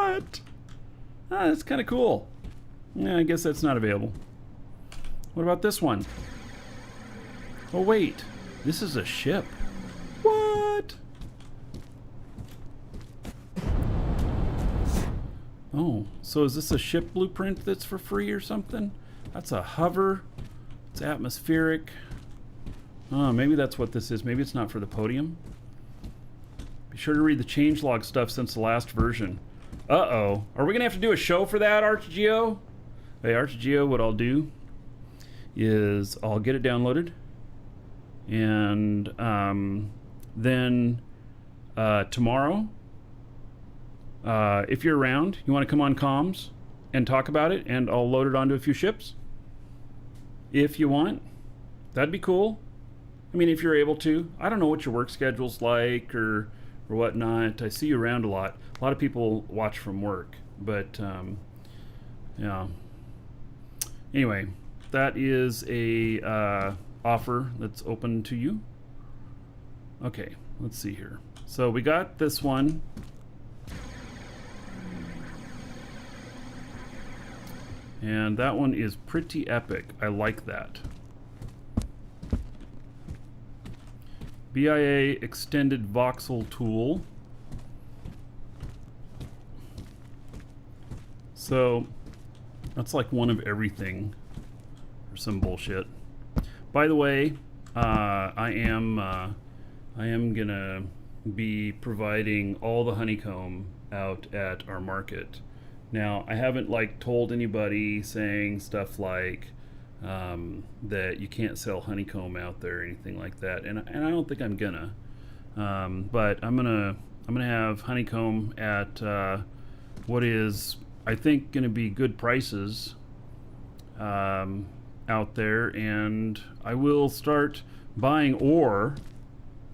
not? Ah, that's kind of cool. Yeah, I guess that's not available. What about this one? Oh, wait. This is a ship. What? Oh, so is this a ship blueprint that's for free or something? That's a hover. It's atmospheric. Oh, maybe that's what this is. Maybe it's not for the podium. Be sure to read the changelog stuff since the last version. Uh-oh. Are we going to have to do a show for that, ArchGeo? Hey, ArchGeo, what I'll do is I'll get it downloaded. And then tomorrow, if you're around, you want to come on comms and talk about it, and I'll load it onto a few ships. If you want, that'd be cool. I mean, if you're able to. I don't know what your work schedule's like or whatnot. I see you around a lot. A lot of people watch from work, but yeah. Anyway, that is a offer that's open to you. Okay, let's see here. So we got this one. And that one is pretty epic. I like that. BIA extended voxel tool. So that's like one of everything or some bullshit. By the way, I am gonna be providing all the honeycomb out at our market. Now, I haven't like told anybody saying stuff like that you can't sell honeycomb out there or anything like that, and I don't think I'm gonna. But I'm gonna have honeycomb at what is, I think, gonna be good prices out there, and I will start buying ore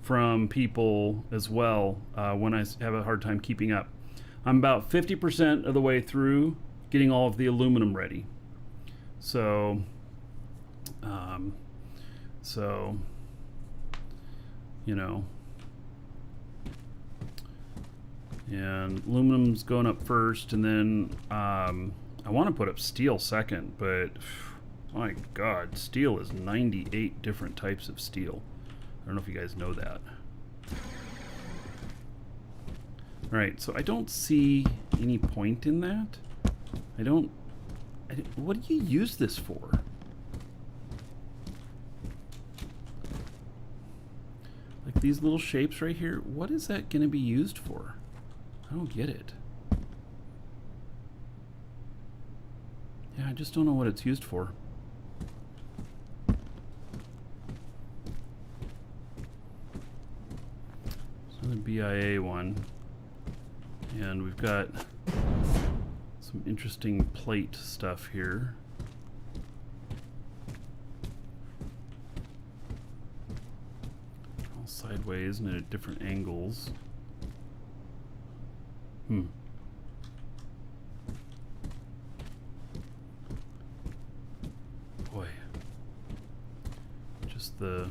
from people as well when I have a hard time keeping up. I'm about 50% of the way through getting all of the aluminum ready. So, you know, and aluminum's going up first, and then I want to put up steel second, but my God, steel is 98 different types of steel. I don't know if you guys know that. Right, so I don't see any point in that. What do you use this for? Like these little shapes right here, what is that going to be used for? I don't get it. Yeah, I just don't know what it's used for. So the BIA one. And we've got some interesting plate stuff here. All sideways and at different angles. Boy. Just the...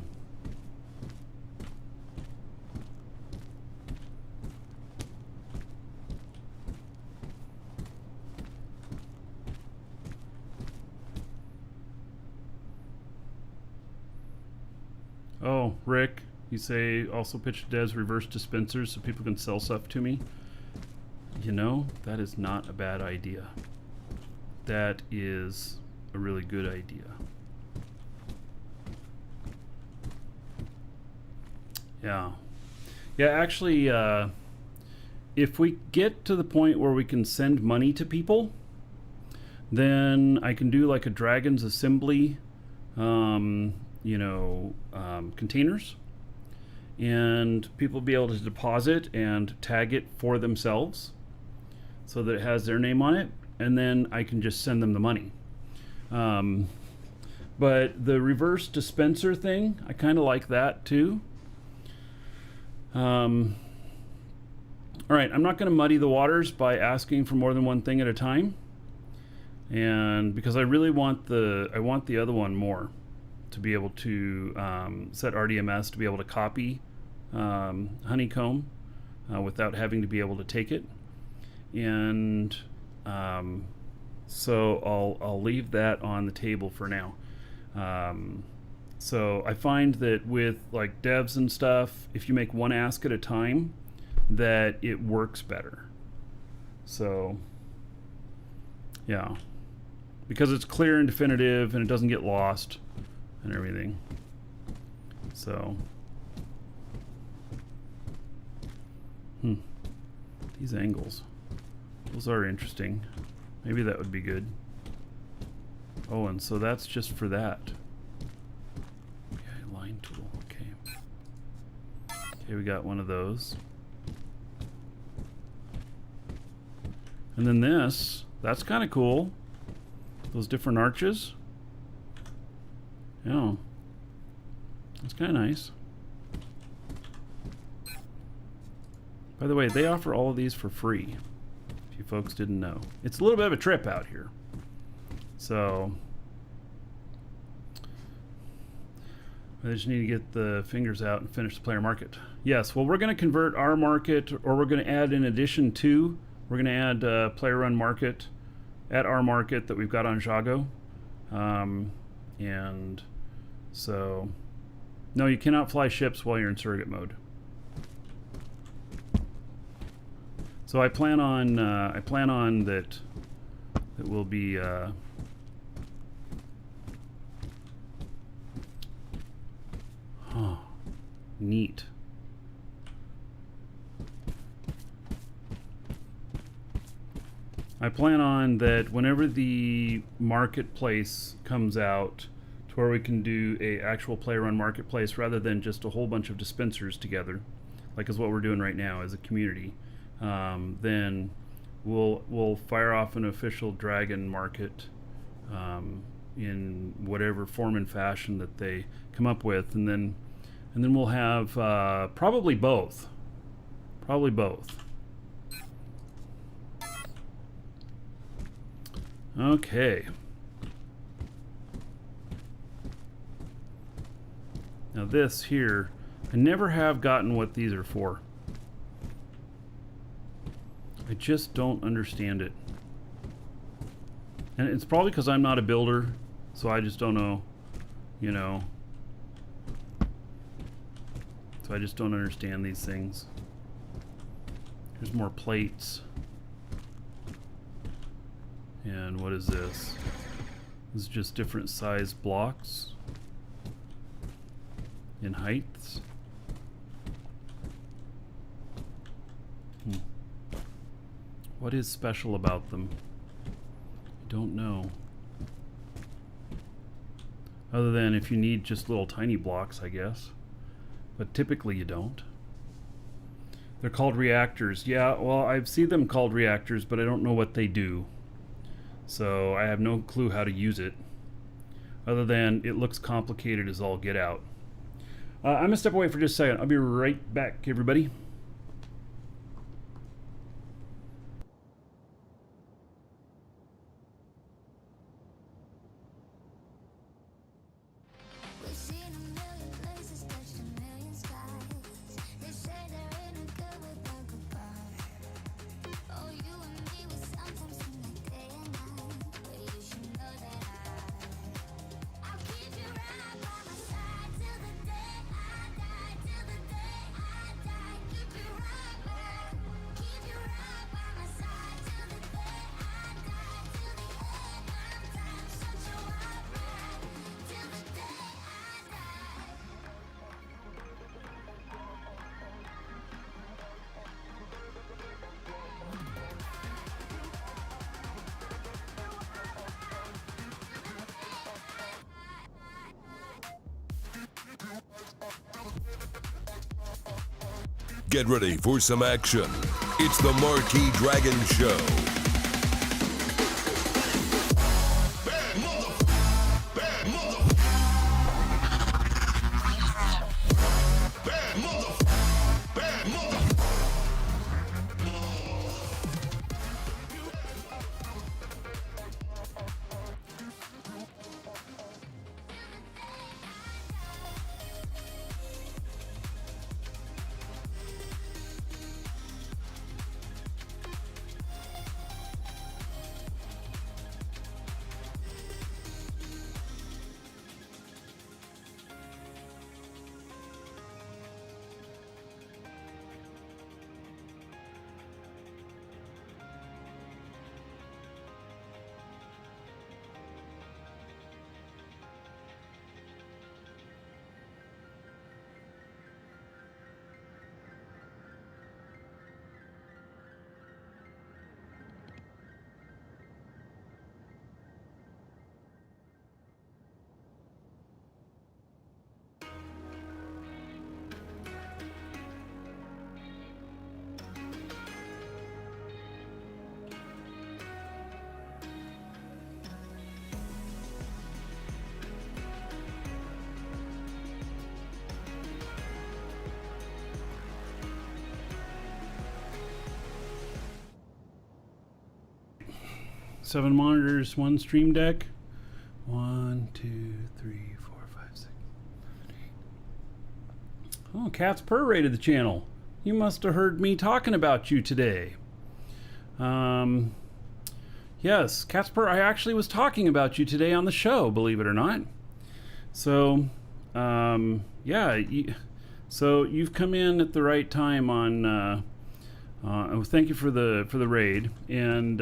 Oh, Rick, you say also pitch Des reverse dispensers so people can sell stuff to me. You know, that is not a bad idea. That is a really good idea. Yeah. Yeah, actually, if we get to the point where we can send money to people, then I can do like a Dragon's Assembly, containers, and people will be able to deposit and tag it for themselves so that it has their name on it, and then I can just send them the money. But the reverse dispenser thing, I kind of like that too. All right, I'm not going to muddy the waters by asking for more than one thing at a time, and because I really want the other one more, to be able to set RDMS to be able to copy honeycomb without having to be able to take it, and so I'll leave that on the table for now. So I find that with like devs and stuff, if you make one ask at a time, that it works better. So yeah, because it's clear and definitive and it doesn't get lost and everything. So these angles, those are interesting. Maybe that would be good. Oh, and so that's just for that. Okay, line tool. Okay, we got one of those. And then this, that's kind of cool. Those different arches. Yeah, that's kind of nice. By the way, they offer all of these for free, if you folks didn't know. It's a little bit of a trip out here. So I just need to get the fingers out and finish the player market. Yes, well, we're going to convert our market, or we're going to add in addition to, we're going to add player run market at our market that we've got on Jago. And so, no, you cannot fly ships while you're in surrogate mode. So I plan on that we'll be neat. I plan on that whenever the marketplace comes out to where we can do a actual player run marketplace rather than just a whole bunch of dispensers together, like is what we're doing right now as a community, then we'll fire off an official dragon market in whatever form and fashion that they come up with, and then we'll have probably both. Okay. Now this here, I never have gotten what these are for. I just don't understand it. And it's probably because I'm not a builder, so I just don't know, you know. So I just don't understand these things. There's more plates. And what is this? This is just different size blocks in heights. What is special about them? I don't know. Other than if you need just little tiny blocks, I guess. But typically you don't. They're called reactors. Yeah, well, I've seen them called reactors, but I don't know what they do. So I have no clue how to use it. Other than it looks complicated as all get out. I'm going to step away for just a second. I'll be right back, everybody. We've seen a million places, touched a million skies. They say they're in a good without goodbye. Oh, you and me, we sometimes seem like day and night. But you should know that I'll keep you right by my side till the day I die. Till the day I die. Keep you right by my side till the day I die. Till the end of time, such a wild ride. Till the day I die. Get ready for some action. It's the Marquee Dragon Show. Bad mother. 7 monitors, 1 stream deck. 1, 2, 3, 4, 5, 6, 7, 8. Oh, Cat's Purr rated the channel. You must have heard me talking about you today. Yes, Cat's Purr, I actually was talking about you today on the show, believe it or not. So, yeah, so you've come in at the right time on. Thank you for the raid, and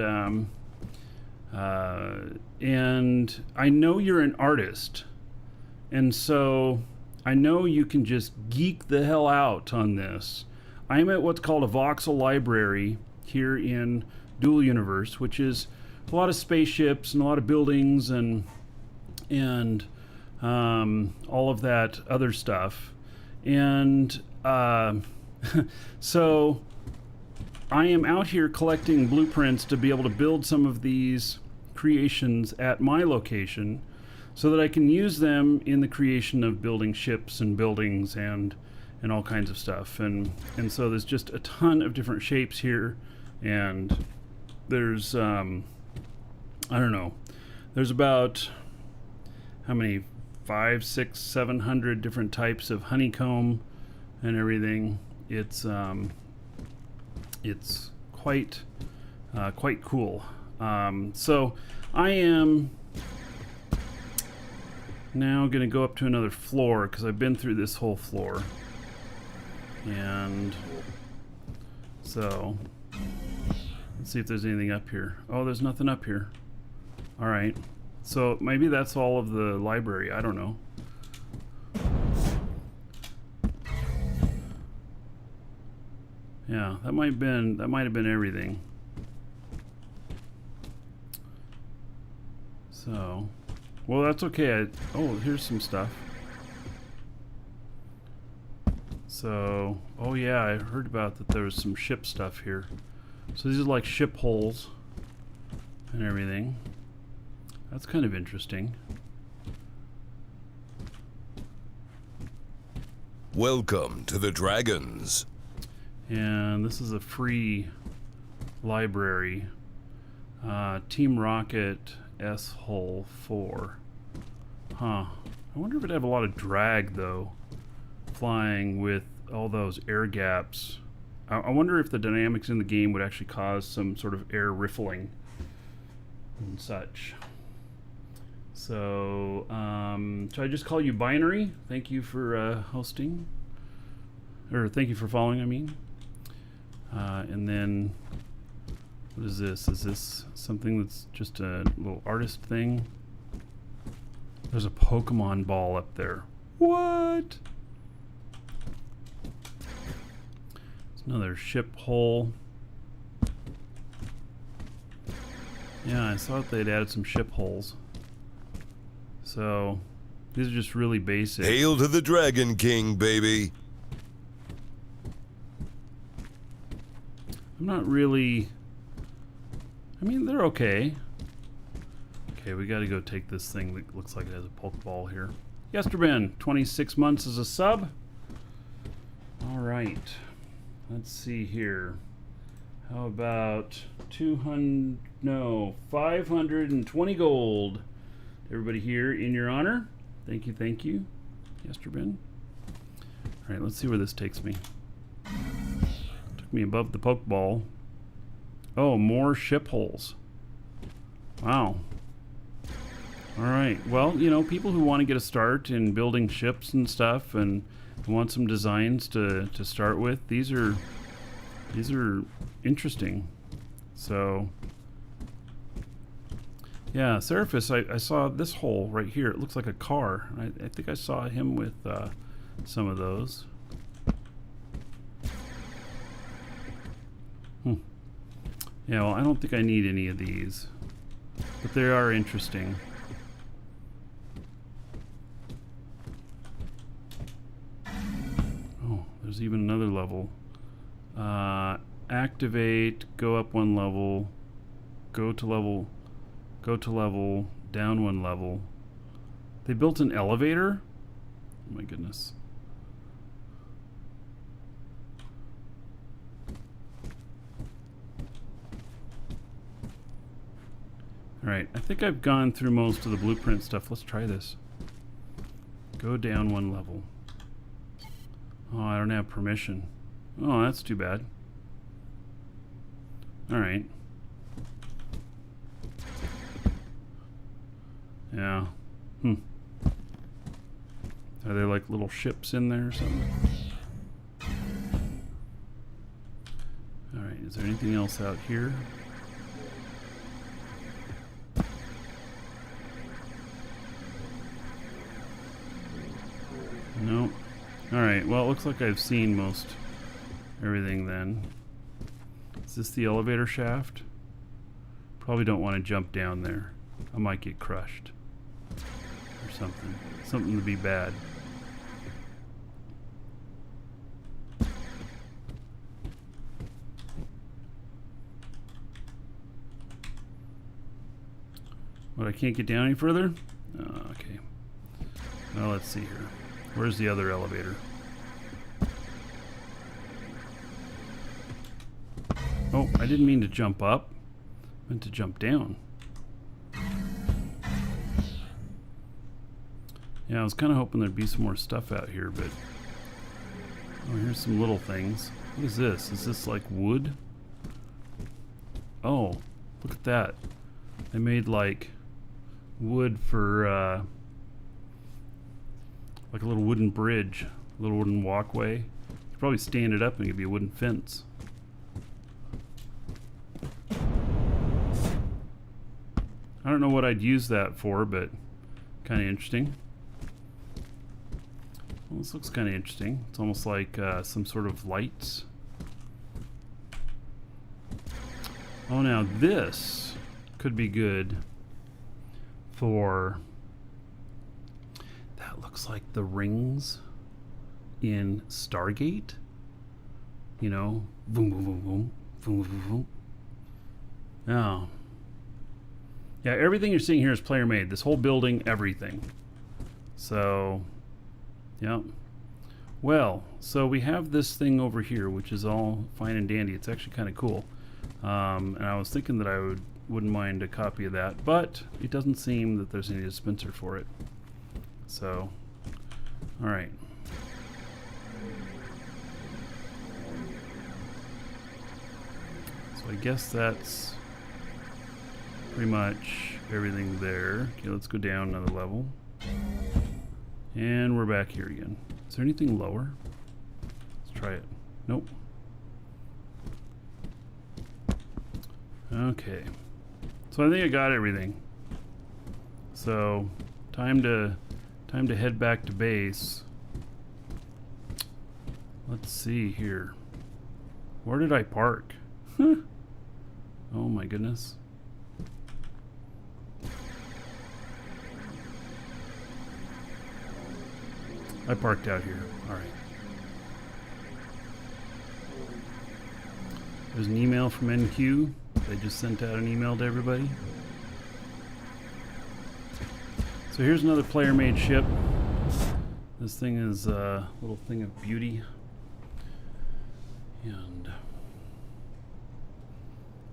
I know you're an artist, and so I know you can just geek the hell out on this. I'm at what's called a Voxel library here in Dual Universe, which is a lot of spaceships and a lot of buildings and all of that other stuff. And so I am out here collecting blueprints to be able to build some of these creations at my location so that I can use them in the creation of building ships and buildings and all kinds of stuff. And so there's just a ton of different shapes here, and there's I don't know, there's about how many, 500, 600, 700 different types of honeycomb and everything. It's quite cool. So I am now going to go up to another floor because I've been through this whole floor. And so let's see if there's anything up here. Oh, there's nothing up here. All right. So maybe that's all of the library. I don't know. Yeah, that might have been everything. So, well, that's okay. Oh, here's some stuff. So, oh yeah, I heard about that there was some ship stuff here. So these are like ship holes and everything. That's kind of interesting. Welcome to the Dragons. And this is a free library. Team Rocket S Hull 4. Huh. I wonder if it'd have a lot of drag though, flying with all those air gaps. I wonder if the dynamics in the game would actually cause some sort of air riffling and such. So, should I just call you Binary? Thank you for hosting. Or thank you for following, I mean. And then, what is this? Is this something that's just a little artist thing? There's a Pokemon ball up there. What? It's another ship hole. Yeah, I thought they'd added some ship holes. So, these are just really basic. Hail to the Dragon King, baby. I'm not really... I mean, they're okay. Okay, we gotta go take this thing that looks like it has a Pokeball here. Yesterben, 26 months as a sub. Alright. Let's see here. How about 520 gold. Everybody here in your honor. Thank you, Yesterben. Alright, let's see where this takes me. Took me above the Pokeball. Oh, more ship holes. Wow. Alright, well, you know, people who want to get a start in building ships and stuff and want some designs to start with, these are interesting. So, yeah, Seraphis, I saw this hole right here. It looks like a car. I think I saw him with some of those. Yeah, well, I don't think I need any of these, but they are interesting. Oh, there's even another level. Activate, go up one level, go to level, down one level. They built an elevator? Oh my goodness. Alright, I think I've gone through most of the blueprint stuff. Let's try this. Go down one level. Oh, I don't have permission. Oh, that's too bad. Alright. Yeah. Are there like little ships in there or something? Alright, is there anything else out here? Nope. Alright, well, it looks like I've seen most everything then. Is this the elevator shaft? Probably don't want to jump down there. I might get crushed. Or something. Something to be bad. But I can't get down any further? Okay. Well, let's see here. Where's the other elevator? Oh, I didn't mean to jump up. I meant to jump down. Yeah, I was kind of hoping there'd be some more stuff out here, but... Oh, here's some little things. What is this? Is this like wood? Oh, look at that. They made like wood for like a little wooden bridge, a little wooden walkway. You could probably stand it up and it'd be a wooden fence. I don't know what I'd use that for, but kind of interesting. Well, this looks kind of interesting. It's almost like some sort of lights. Oh, now this could be good for... That looks like the rings in Stargate. You know, boom, boom, boom, boom, boom, boom, boom. Oh. Yeah, everything you're seeing here is player made. This whole building, everything. So, yeah. Well, so we have this thing over here, which is all fine and dandy. It's actually kind of cool. And I was thinking that I wouldn't mind a copy of that, but it doesn't seem that there's any dispenser for it. So, all right. So I guess that's pretty much everything there. Okay, let's go down another level. And we're back here again. Is there anything lower? Let's try it. Nope. Okay. So I think I got everything. So time to head back to base. Let's see here. Where did I park? Oh my goodness. I parked out here. All right. There's an email from NQ. They just sent out an email to everybody. So here's another player-made ship. This thing is a little thing of beauty. And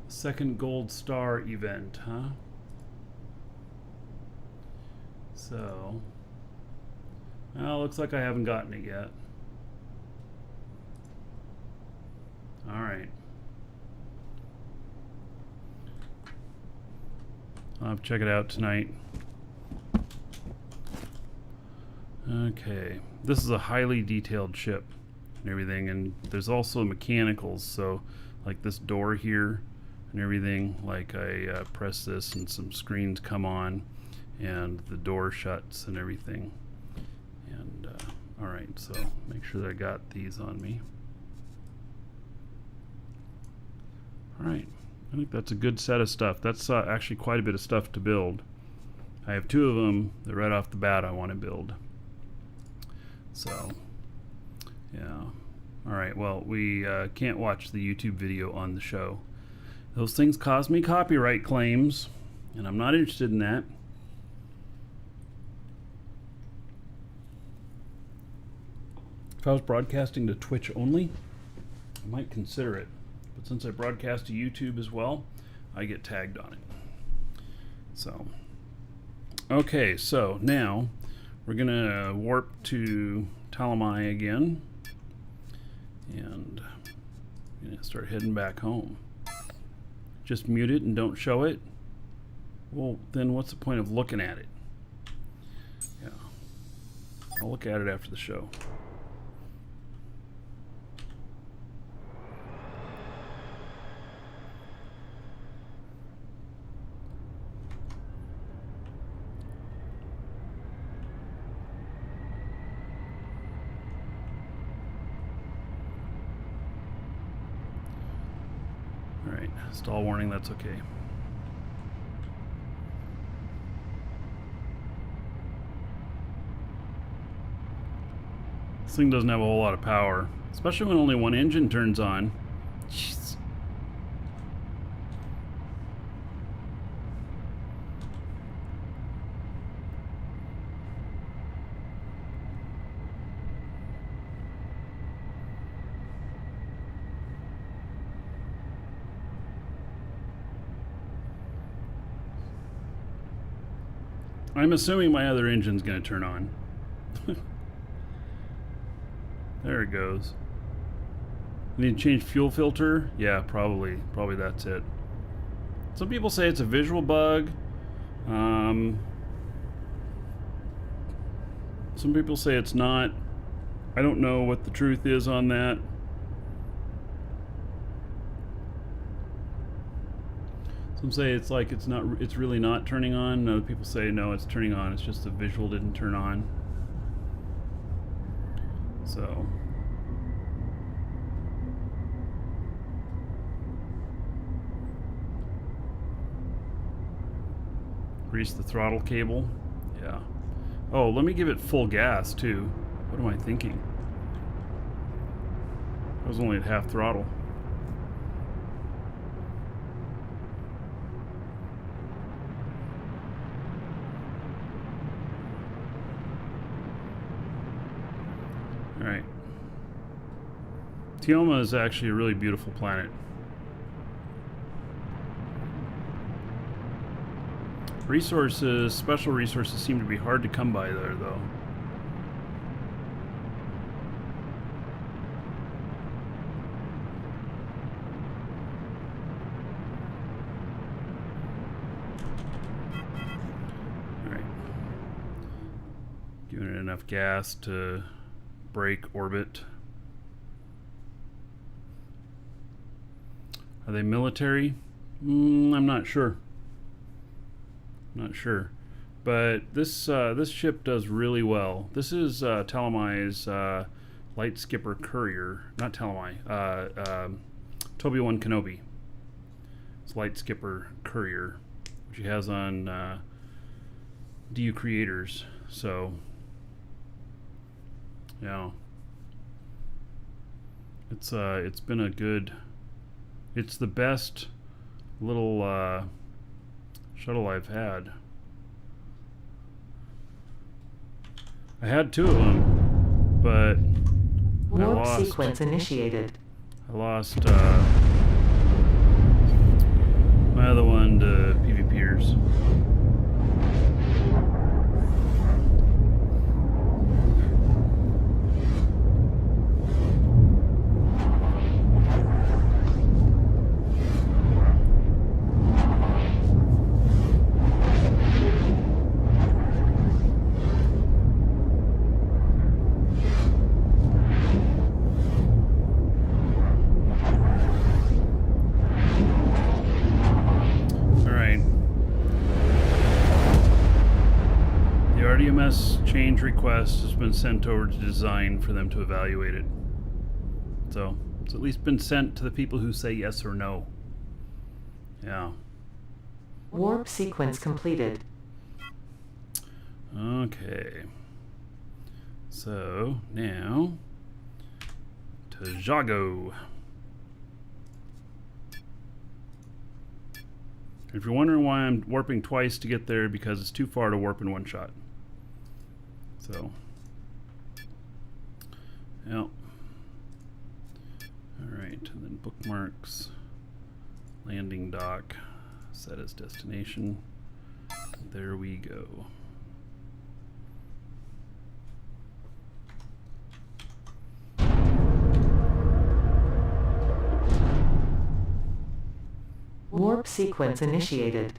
second gold star event, huh? So, well, looks like I haven't gotten it yet. All right. I'll have to check it out tonight. Okay, this is a highly detailed ship and everything, and there's also mechanicals, so like this door here and everything, like I press this and some screens come on and the door shuts and everything. And all right, so make sure that I got these on me. All right, I think that's a good set of stuff. That's actually quite a bit of stuff to build. I have two of them that right off the bat I want to build. So, yeah. All right, well, we can't watch the YouTube video on the show. Those things cause me copyright claims, and I'm not interested in that. If I was broadcasting to Twitch only, I might consider it. But since I broadcast to YouTube as well, I get tagged on it. So, okay, so now we're gonna warp to Talamai again, and I'm gonna start heading back home. Just mute it and don't show it. Well, then what's the point of looking at it? Yeah, I'll look at it after the show. Alright, stall warning, that's okay. This thing doesn't have a whole lot of power, especially when only one engine turns on. Jeez. I'm assuming my other engine's going to turn on. There it goes. Need to change fuel filter? Yeah, probably. Probably that's it. Some people say it's a visual bug. Some people say it's not. I don't know what the truth is on that. Some say it's like it's not. It's really not turning on. Other people say no, it's turning on. It's just the visual didn't turn on. So. Grease the throttle cable. Yeah. Oh, let me give it full gas too. What am I thinking? I was only at half throttle. Alright. Tioma is actually a really beautiful planet. Resources, special resources seem to be hard to come by there, though. Alright. Giving it enough gas to break orbit. Are they military? I'm not sure. Not sure, but this this ship does really well. This is Talamai's light skipper courier, not Talamai, Toby-Wan Kenobi. It's light skipper courier, which he has on DU Creators. So, yeah, it's been a good. It's the best little shuttle I've had. I had two of them, but I Warp lost. sequence initiated. I lost my other one to PvPers. Change request has been sent over to design for them to evaluate it. So it's at least been sent to the people who say yes or no. Yeah. Warp sequence completed. Okay. So now to Jago. If you're wondering why I'm warping twice to get there, because it's too far to warp in one shot. So, yeah. All right, and then bookmarks, landing dock, set as destination. There we go. Warp sequence initiated.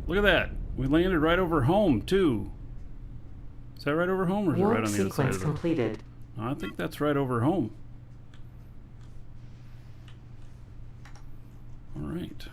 Look at that. We landed right over home, too. Is that right over home, or is it right Warp on the other side sequence of the... completed. I think that's right over home. All right.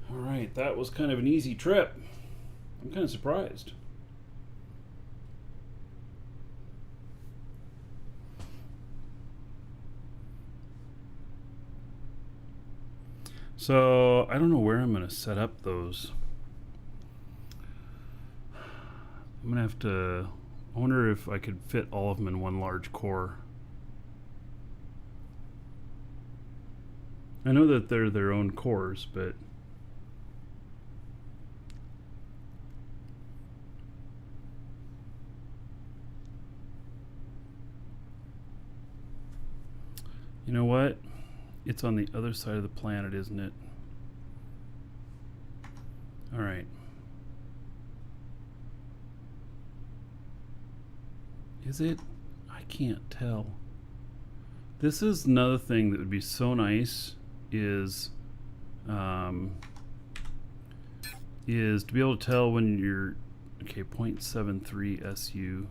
Alright, that was kind of an easy trip. I'm kind of surprised. So, I don't know where I'm going to set up those. I'm going to have to... I wonder if I could fit all of them in one large core. I know that they're their own cores, but... You know what? It's on the other side of the planet, isn't it? All right. Is it? I can't tell. This is another thing that would be so nice is to be able to tell when you're, okay, 0.73 SU,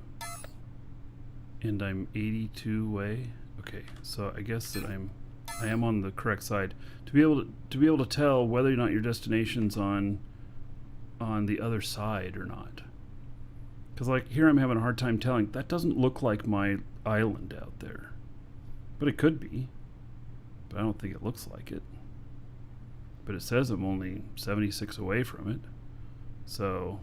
and I'm 82 away. Okay, so I guess that I am on the correct side. To be able to tell whether or not your destination's on the other side or not. Because like here I'm having a hard time telling. That doesn't look like my island out there. But it could be. But I don't think it looks like it. But it says I'm only 76 away from it. So...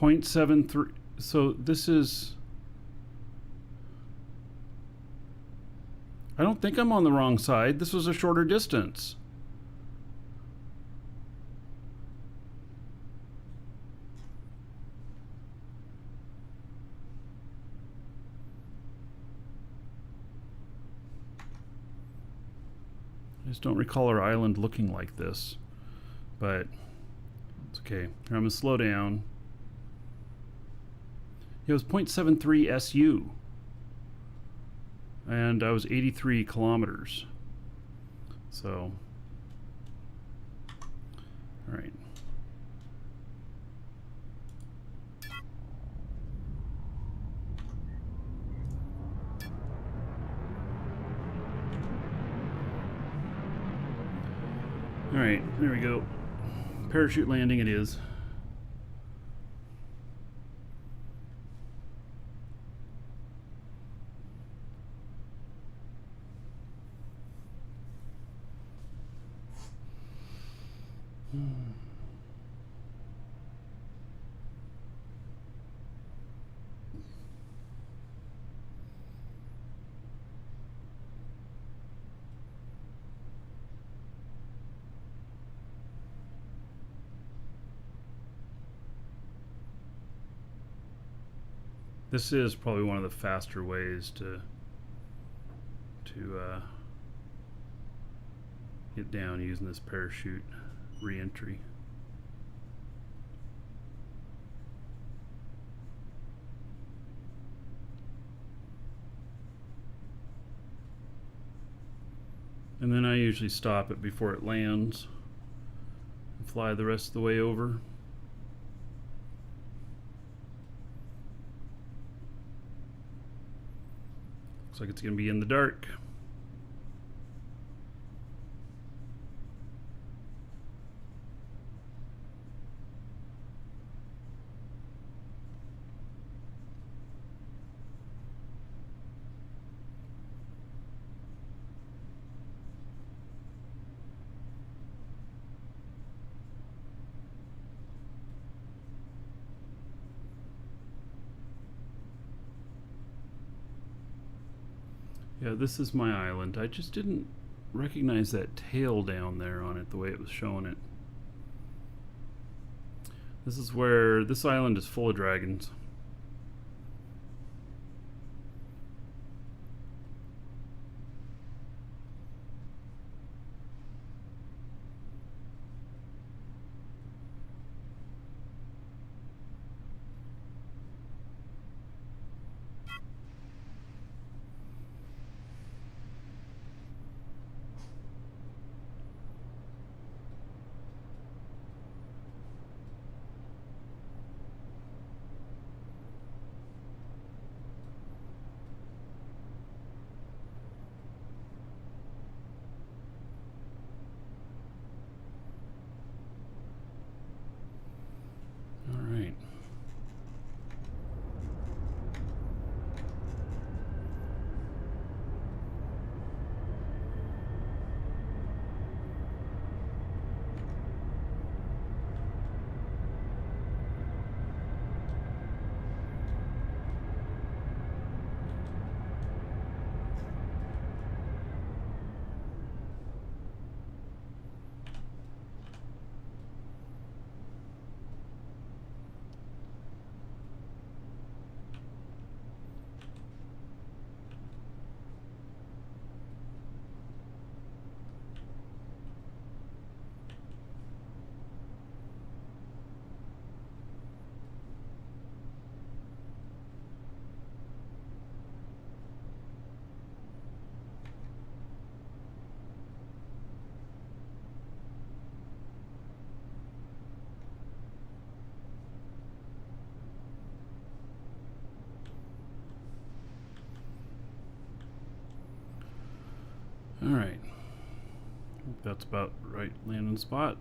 .73. So this is... I don't think I'm on the wrong side. This was a shorter distance. I just don't recall our island looking like this. But it's okay. Here, I'm going to slow down. It was 0.73 SU. And I was 83 kilometers. So, all right. All right, there we go. Parachute landing it is. This is probably one of the faster ways to get down using this parachute re-entry. And then I usually stop it before it lands and fly the rest of the way over. Looks like it's going to be in the dark. Yeah, this is my island. I just didn't recognize that tail down there on it the way it was showing it. This is where this island is full of dragons. Alright. That's about right landing spot.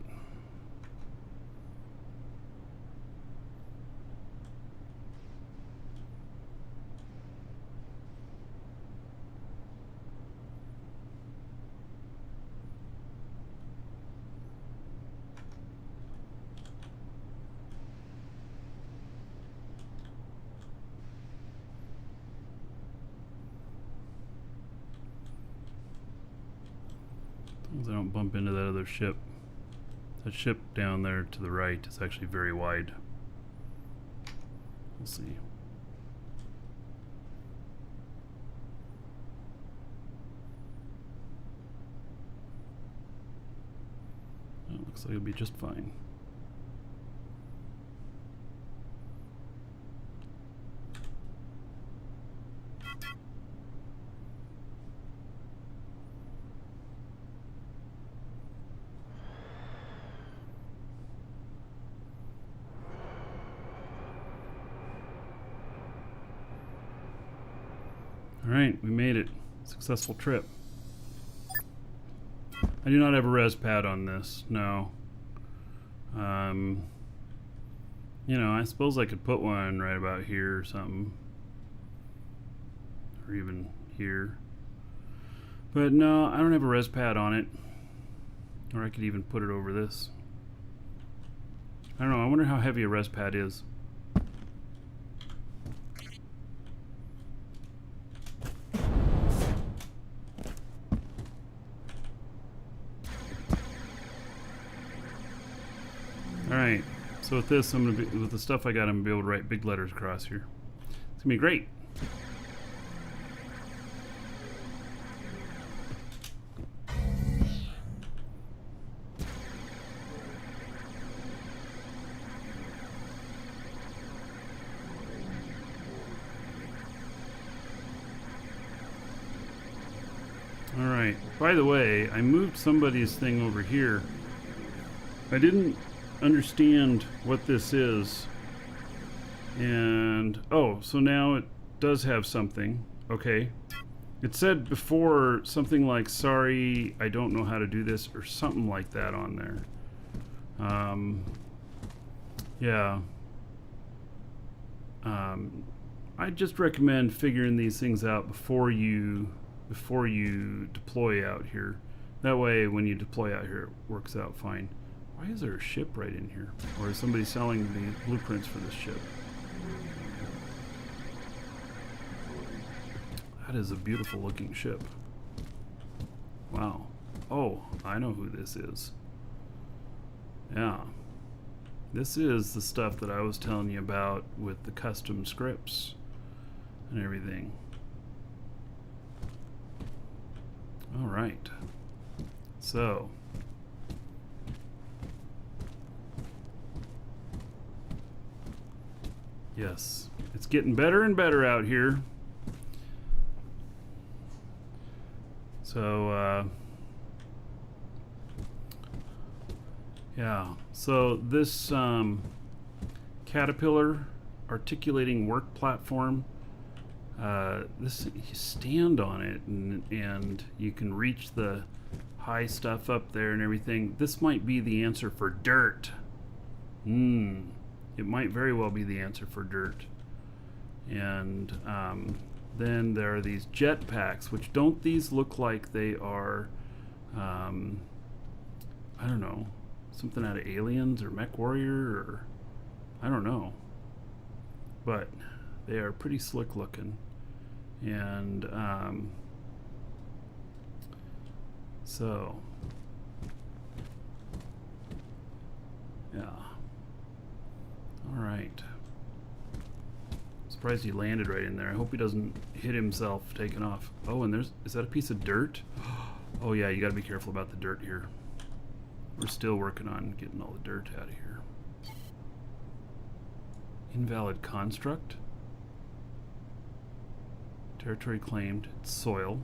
As I don't bump into that other ship. That ship down there to the right is actually very wide. We'll see. That looks like it'll be just fine. Alright, we made it. Successful trip. I do not have a res pad on this, no. You know, I suppose I could put one right about here or something. Or even here. But no, I don't have a res pad on it. Or I could even put it over this. I don't know, I wonder how heavy a res pad is. Alright, so with this, with the stuff I got, I'm going to be able to write big letters across here. It's gonna be great. Alright, by the way, I moved somebody's thing over here. I didn't understand what this is. And, oh, so now it does have something. Okay. It said before something like, sorry, I don't know how to do this, or something like that on there. Yeah. I just recommend figuring these things out before you deploy out here. That way, when you deploy out here, it works out fine. Why is there a ship right in here? Or is somebody selling the blueprints for this ship? That is a beautiful looking ship. Wow. Oh, I know who this is. Yeah. This is the stuff that I was telling you about with the custom scripts and everything. All right. So, yes, it's getting better and better out here. So, yeah. So this Caterpillar articulating work platform, this, you stand on it and you can reach the high stuff up there and everything. This might be the answer for dirt. It might very well be the answer for dirt. And then there are these jetpacks, which don't these look like they are, I don't know, something out of Aliens or Mech Warrior, or I don't know. But they are pretty slick looking. And so, yeah. All right. Surprised he landed right in there. I hope he doesn't hit himself taking off. Oh, and is that a piece of dirt? Oh yeah, you gotta be careful about the dirt here. We're still working on getting all the dirt out of here. Invalid construct. Territory claimed. It's soil.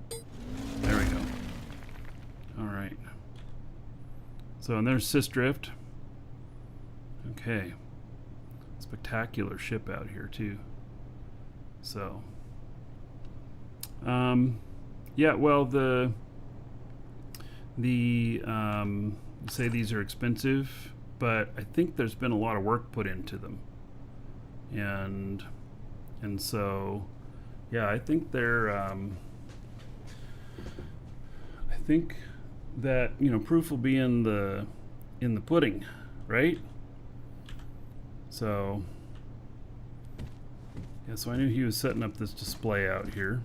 There we go. Alright. So, and there's Sysdrift. Okay. Spectacular ship out here, too. So. Yeah, well, say these are expensive, but I think there's been a lot of work put into them. And so, yeah, I think they're, I think that, you know, proof will be in the pudding, right? So, yeah, so I knew he was setting up this display out here.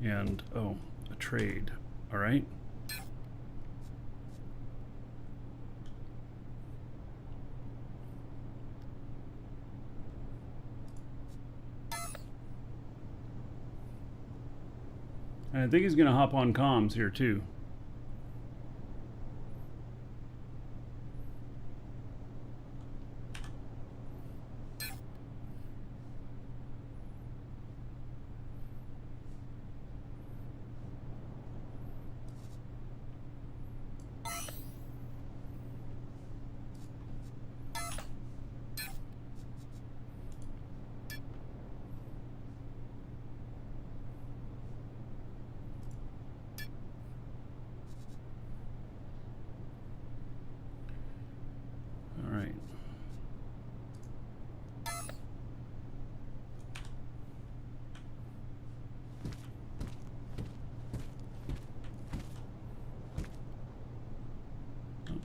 And, oh, a trade, all right? And I think he's going to hop on comms here, too.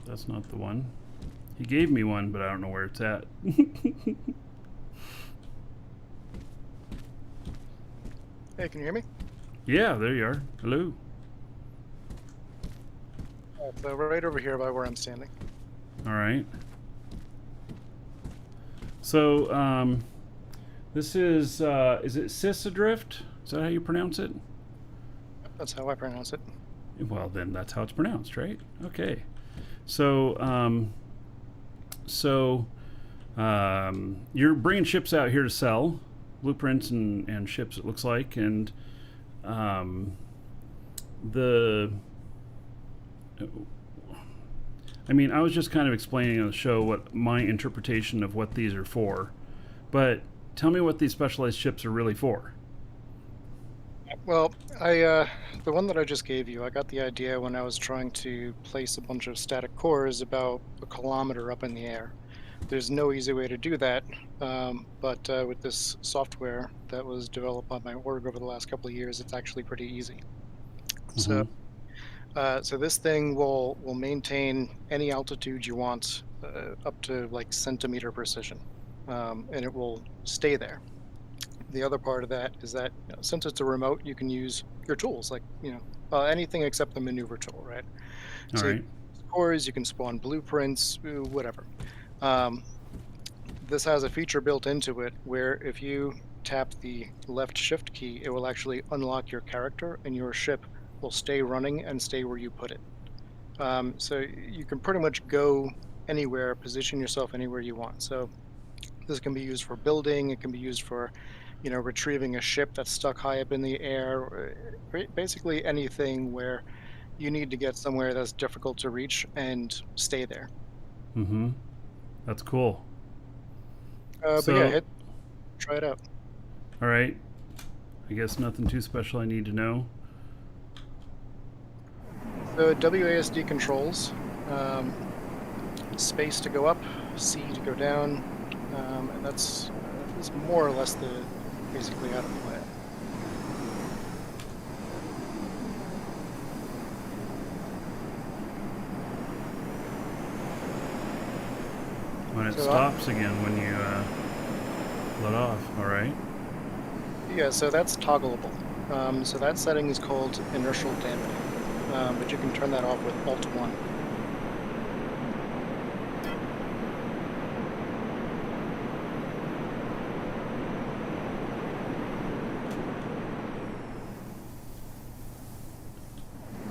That's not the one. He gave me one, but I don't know where it's at. Hey, can you hear me? Yeah, there you are. Hello. So right over here by where I'm standing. All right. So, this is it Sis Adrift? Is that how you pronounce it? That's how I pronounce it. Well, then that's how it's pronounced, right? Okay. So, you're bringing ships out here to sell, blueprints and ships, it looks like, and the. I mean, I was just kind of explaining on the show what my interpretation of what these are for, but tell me what these specialized ships are really for. Well, the one that I just gave you, I got the idea when I was trying to place a bunch of static cores about a kilometer up in the air. There's no easy way to do that, but with this software that was developed by my org over the last couple of years, it's actually pretty easy. So, so this thing will maintain any altitude you want up to like centimeter precision, and it will stay there. The other part of that is that since it's a remote, you can use your tools, like anything except the maneuver tool, right? All So you right. can use cores, you can spawn blueprints, whatever. This has a feature built into it where if you tap the left shift key, it will actually unlock your character, and your ship will stay running and stay where you put it. So you can pretty much go anywhere, position yourself anywhere you want. So this can be used for building. It can be used for retrieving a ship that's stuck high up in the air, or basically anything where you need to get somewhere that's difficult to reach and stay there. That's cool. But yeah, So, try it out. all right. I guess nothing too special I need to know. So WASD controls, space to go up, C to go down, and that's more or less basically how to play it. When it So, stops again when you let off, all right? Yeah, so that's toggleable. So that setting is called inertial dampening, but you can turn that off with Alt-1.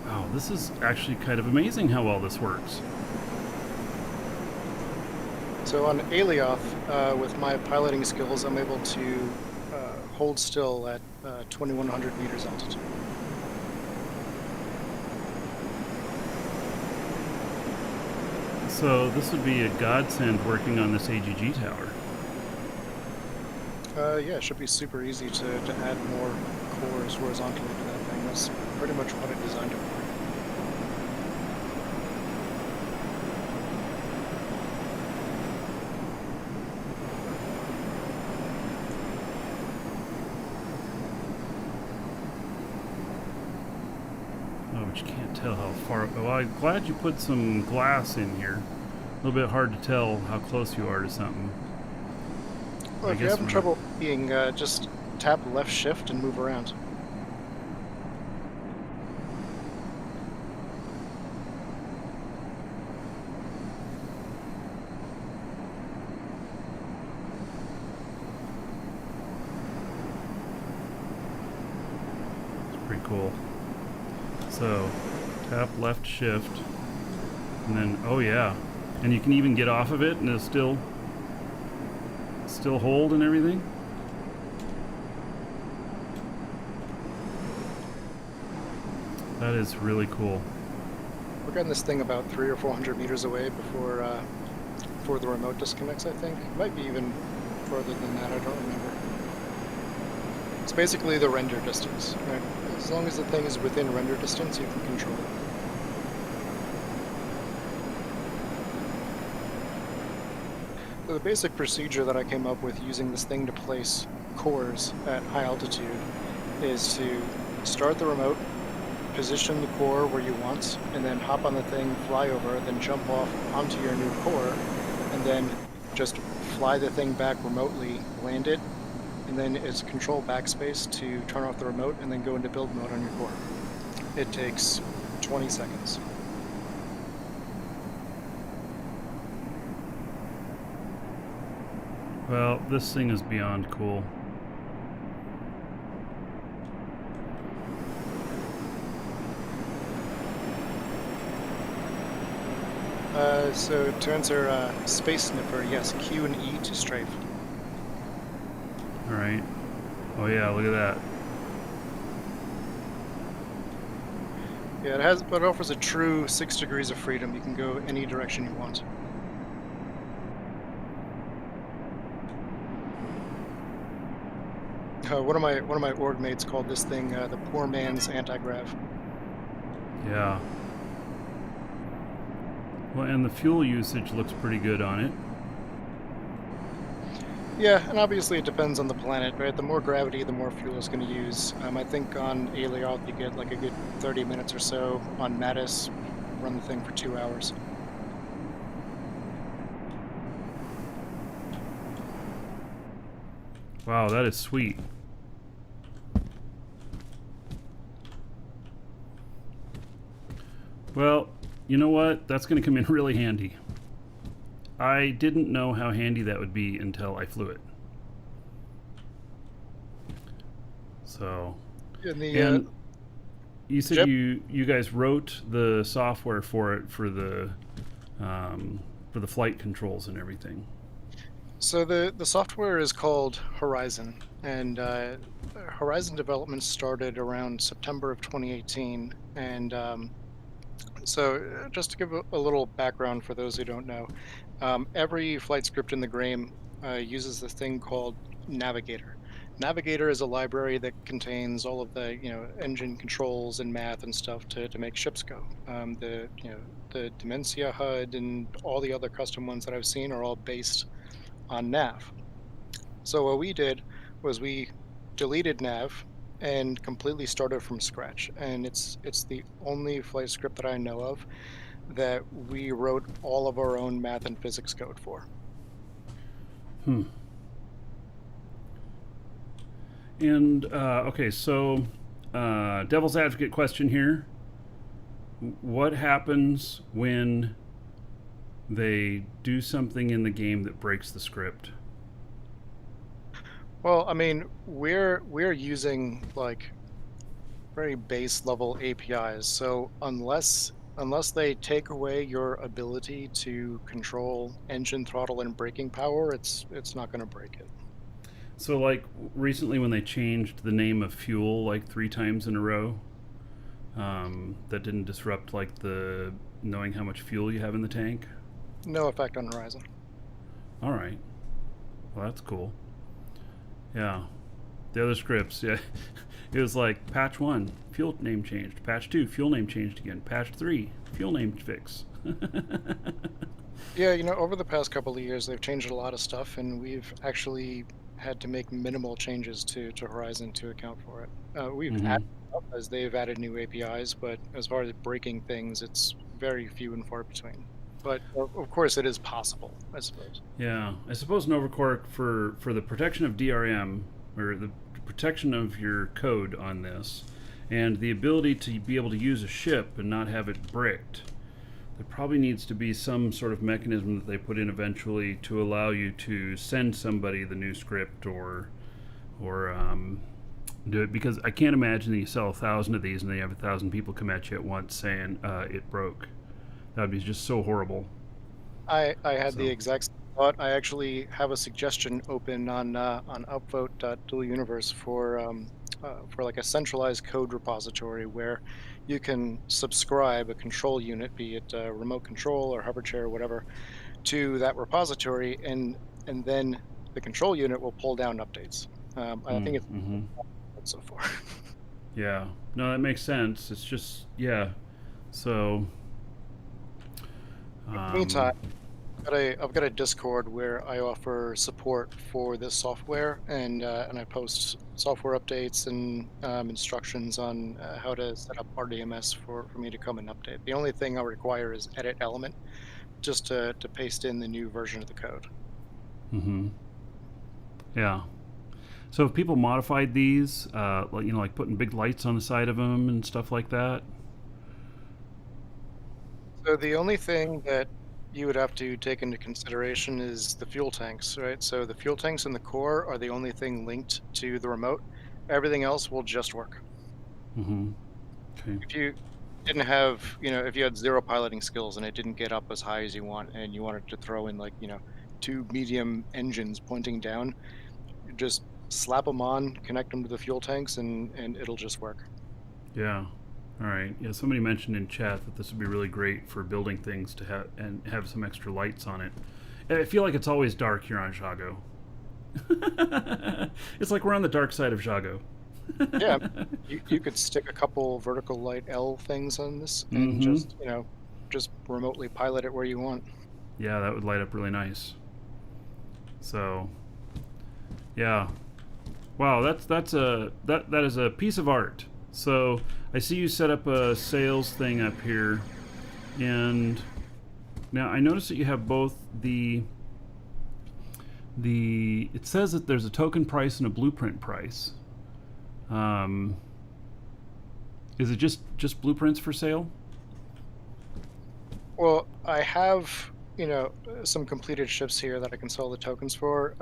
Wow, this is actually kind of amazing how well this works. So on Alioth, with my piloting skills, I'm able to hold still at 2,100 meters altitude. So this would be a godsend working on this AGG tower. Yeah, it should be super easy to add more cores horizontally to that thing. That's pretty much what I designed it for. Oh, but you can't tell how far. Oh, I'm glad you put some glass in here. A little bit hard to tell how close you are to something. Well, if you're having trouble being, just tap left shift and move around. It's pretty cool. So, tap left shift, and then, oh yeah. And you can even get off of it and it'll still hold and everything. That is really cool. We're getting this thing about 300 or 400 meters away before the remote disconnects, I think. It might be even further than that, I don't remember. It's basically the render distance, right? As long as the thing is within render distance, you can control it. So the basic procedure that I came up with using this thing to place cores at high altitude is to start the remote, position the core where you want, and then hop on the thing, fly over, then jump off onto your new core, and then just fly the thing back remotely, land it, and then it's control backspace to turn off the remote and then go into build mode on your core. It takes 20 seconds. Well, this thing is beyond cool. So to answer Space Sniffer, yes, Q and E to strafe. All right. Oh yeah, look at that. Yeah, it offers a true 6 degrees of freedom. You can go any direction you want. One of my org mates called this thing the poor man's anti-grav. Yeah. Well, and the fuel usage looks pretty good on it. Yeah, and obviously it depends on the planet, right? The more gravity, the more fuel it's going to use. I think on Alioth you get like a good 30 minutes or so. On Mattis, run the thing for 2 hours. Wow, that is sweet. Well, you know what? That's going to come in really handy. I didn't know how handy that would be until I flew it. So, And and you said Jep? you guys wrote the software for it for the flight controls and everything. So the software is called Horizon, and Horizon development started around September of 2018. And so just to give a little background for those who don't know, every flight script in the game uses this thing called Navigator. Navigator is a library that contains all of the engine controls and math and stuff to make ships go. The Dementia HUD and all the other custom ones that I've seen are all based on Nav. So what we did was we deleted Nav and completely started from scratch. And it's the only flight script that I know of that we wrote all of our own math and physics code for. And okay, so devil's advocate question here: what happens when they do something in the game that breaks the script? Well, I mean, we're using like very base level APIs. So unless they take away your ability to control engine throttle and braking power, it's not going to break it. So, like recently, when they changed the name of fuel like 3 times in a row, that didn't disrupt like the knowing how much fuel you have in the tank. No effect on Horizon. All right. Well, that's cool. Yeah. The other scripts, yeah. It was like patch 1, fuel name changed. Patch 2, fuel name changed again. Patch 3, fuel name fix. Yeah, over the past couple of years, they've changed a lot of stuff, and we've actually had to make minimal changes to Horizon to account for it. We've added stuff as they've added new APIs, but as far as breaking things, it's very few and far between. But of course, it is possible, I suppose. Yeah, I suppose Novacork for the protection of DRM or the protection of your code on this, and the ability to be able to use a ship and not have it bricked, there probably needs to be some sort of mechanism that they put in eventually to allow you to send somebody the new script or do it, because I can't imagine that you sell 1,000 of these and they have 1,000 people come at you at once saying it broke. That would be just so horrible. I had the exact same thought. I actually have a suggestion open on upvote.dualuniverse for like a centralized code repository where you can subscribe a control unit, be it a remote control or hover chair or whatever, to that repository, and then the control unit will pull down updates. I think it's so far. Yeah, no, that makes sense. It's just, yeah. So In the meantime, I've got a Discord where I offer support for this software, and I post software updates and instructions on how to set up RDMS for me to come and update. The only thing I'll require is edit element, just to paste in the new version of the code. Yeah. So if people modified these, like putting big lights on the side of them and stuff like that. So the only thing that you would have to take into consideration is the fuel tanks, right? So the fuel tanks in the core are the only thing linked to the remote. Everything else will just work. Mm-hmm. Okay. If you didn't have, if you had zero piloting skills and it didn't get up as high as you want, and you wanted to throw in like, two medium engines pointing down, you just slap them on, connect them to the fuel tanks, and it'll just work. Yeah. All right. Yeah. Somebody mentioned in chat that this would be really great for building things to have some extra lights on it. I feel like it's always dark here on Shago. It's like we're on the dark side of Shago. Yeah, you could stick a couple vertical light L things on this and Mm-hmm. just remotely pilot it where you want. Yeah, that would light up really nice. So, yeah. Wow, that is a piece of art. So I see you set up a sales thing up here, and now I notice that you have both the. It says that there's a token price and a blueprint price. Is it just blueprints for sale? Well, I have some completed ships here that I can sell the tokens for.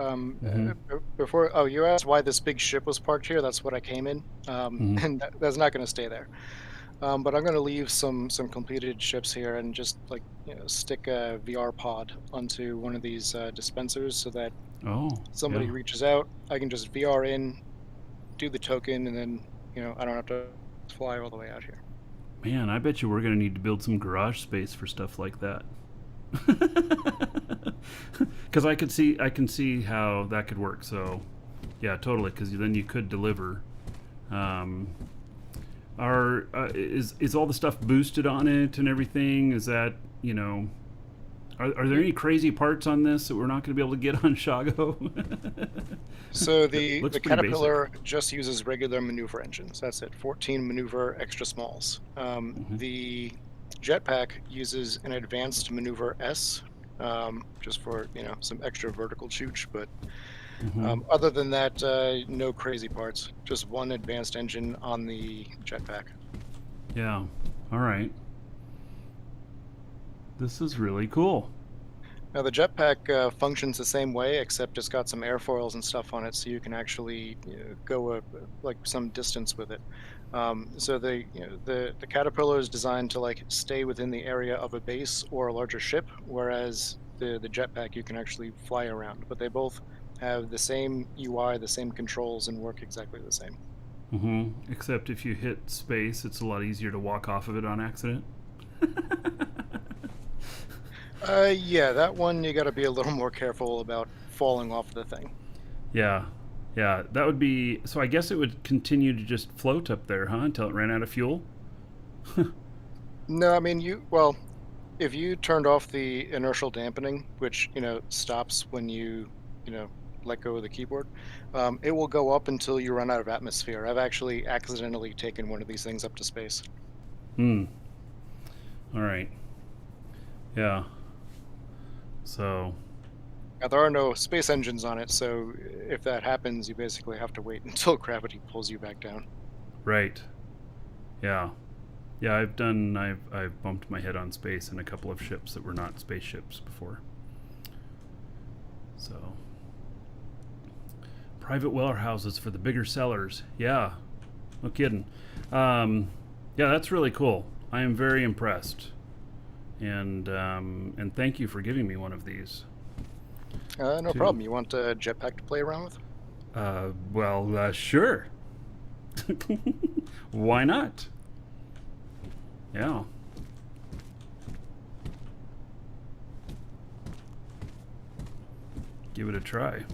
Before, oh, you asked why this big ship was parked here. That's what I came in, and that's not going to stay there. But I'm going to leave some completed ships here and just like stick a VR pod onto one of these dispensers so that somebody yeah. reaches out, I can just VR in, do the token, and then I don't have to fly all the way out here. Man, I bet you we're gonna need to build some garage space for stuff like that. Because I can see how that could work. So, yeah, totally. Because then you could deliver. Is all the stuff boosted on it and everything? Is that Are there any crazy parts on this that we're not going to be able to get on Shago? So the Looks pretty Caterpillar just uses regular maneuver engines. That's it. 14 maneuver extra smalls. The jetpack uses an advanced maneuver S, just for some extra vertical chooch. But other than that, no crazy parts. Just one advanced engine on the jetpack. Yeah. All right. This is really cool. Now the jetpack functions the same way, except it's got some airfoils and stuff on it, so you can actually go like some distance with it. So the Caterpillar is designed to like stay within the area of a base or a larger ship, whereas the jetpack you can actually fly around. But they both have the same UI, the same controls, and work exactly the same. Except if you hit space, it's a lot easier to walk off of it on accident. Yeah, that one you got to be a little more careful about falling off the thing. Yeah, that would be. So I guess it would continue to just float up there, huh, until it ran out of fuel. No, I mean if you turned off the inertial dampening, which stops when you let go of the keyboard, it will go up until you run out of atmosphere. I've actually accidentally taken one of these things up to space. All right. Yeah. So. Now, there are no space engines on it, so if that happens, you basically have to wait until gravity pulls you back down. Right. Yeah. Yeah, I've bumped my head on space in a couple of ships that were not spaceships before. So. Private warehouses for the bigger sellers. Yeah. No kidding. Yeah, that's really cool. I am very impressed. And thank you for giving me one of these. No problem. You want a jetpack to play around with? Well, sure. Why not? Yeah. Give it a try.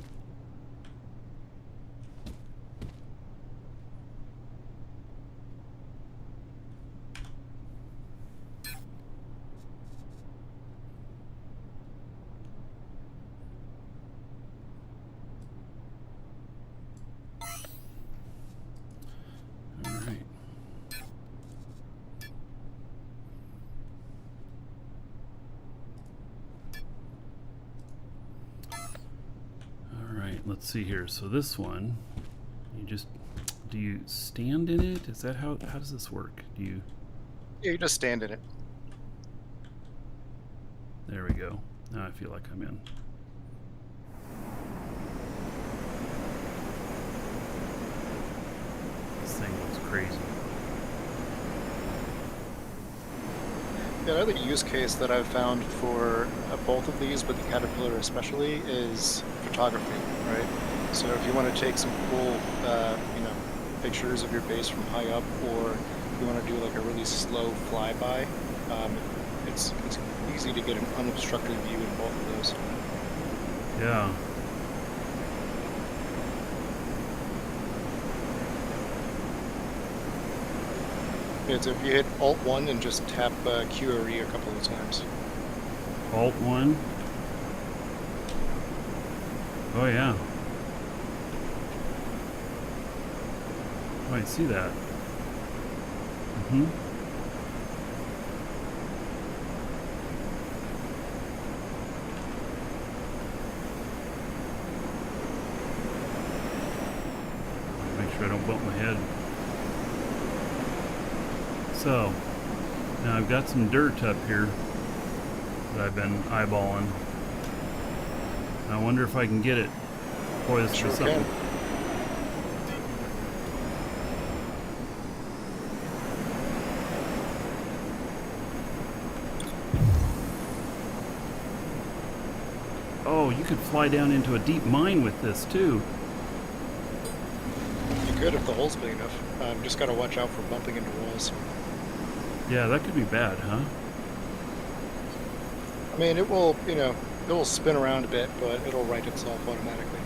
Let's see here. So this one, do you stand in it? Is that how does this work? Yeah, you just stand in it. There we go. Now I feel like I'm in. This thing looks crazy. The other use case that I've found for both of these, but the Caterpillar especially, is photography, right? So if you want to take some cool, pictures of your base from high up, or you want to do like a really slow flyby, it's easy to get an unobstructed view in both of those. Yeah. It's if you hit Alt-1 and just tap Q or E a couple of times. Alt-1. Oh yeah. Oh, I see that. Mm-hmm. Make sure I don't bump my head. So, now I've got some dirt up here that I've been eyeballing. I wonder if I can get it. Boy, this Sure is something. can. Oh, you could fly down into a deep mine with this too. You could if the hole's big enough. Just gotta watch out for bumping into walls. Yeah, that could be bad, huh? I mean, it will, it will spin around a bit, but it'll right itself automatically.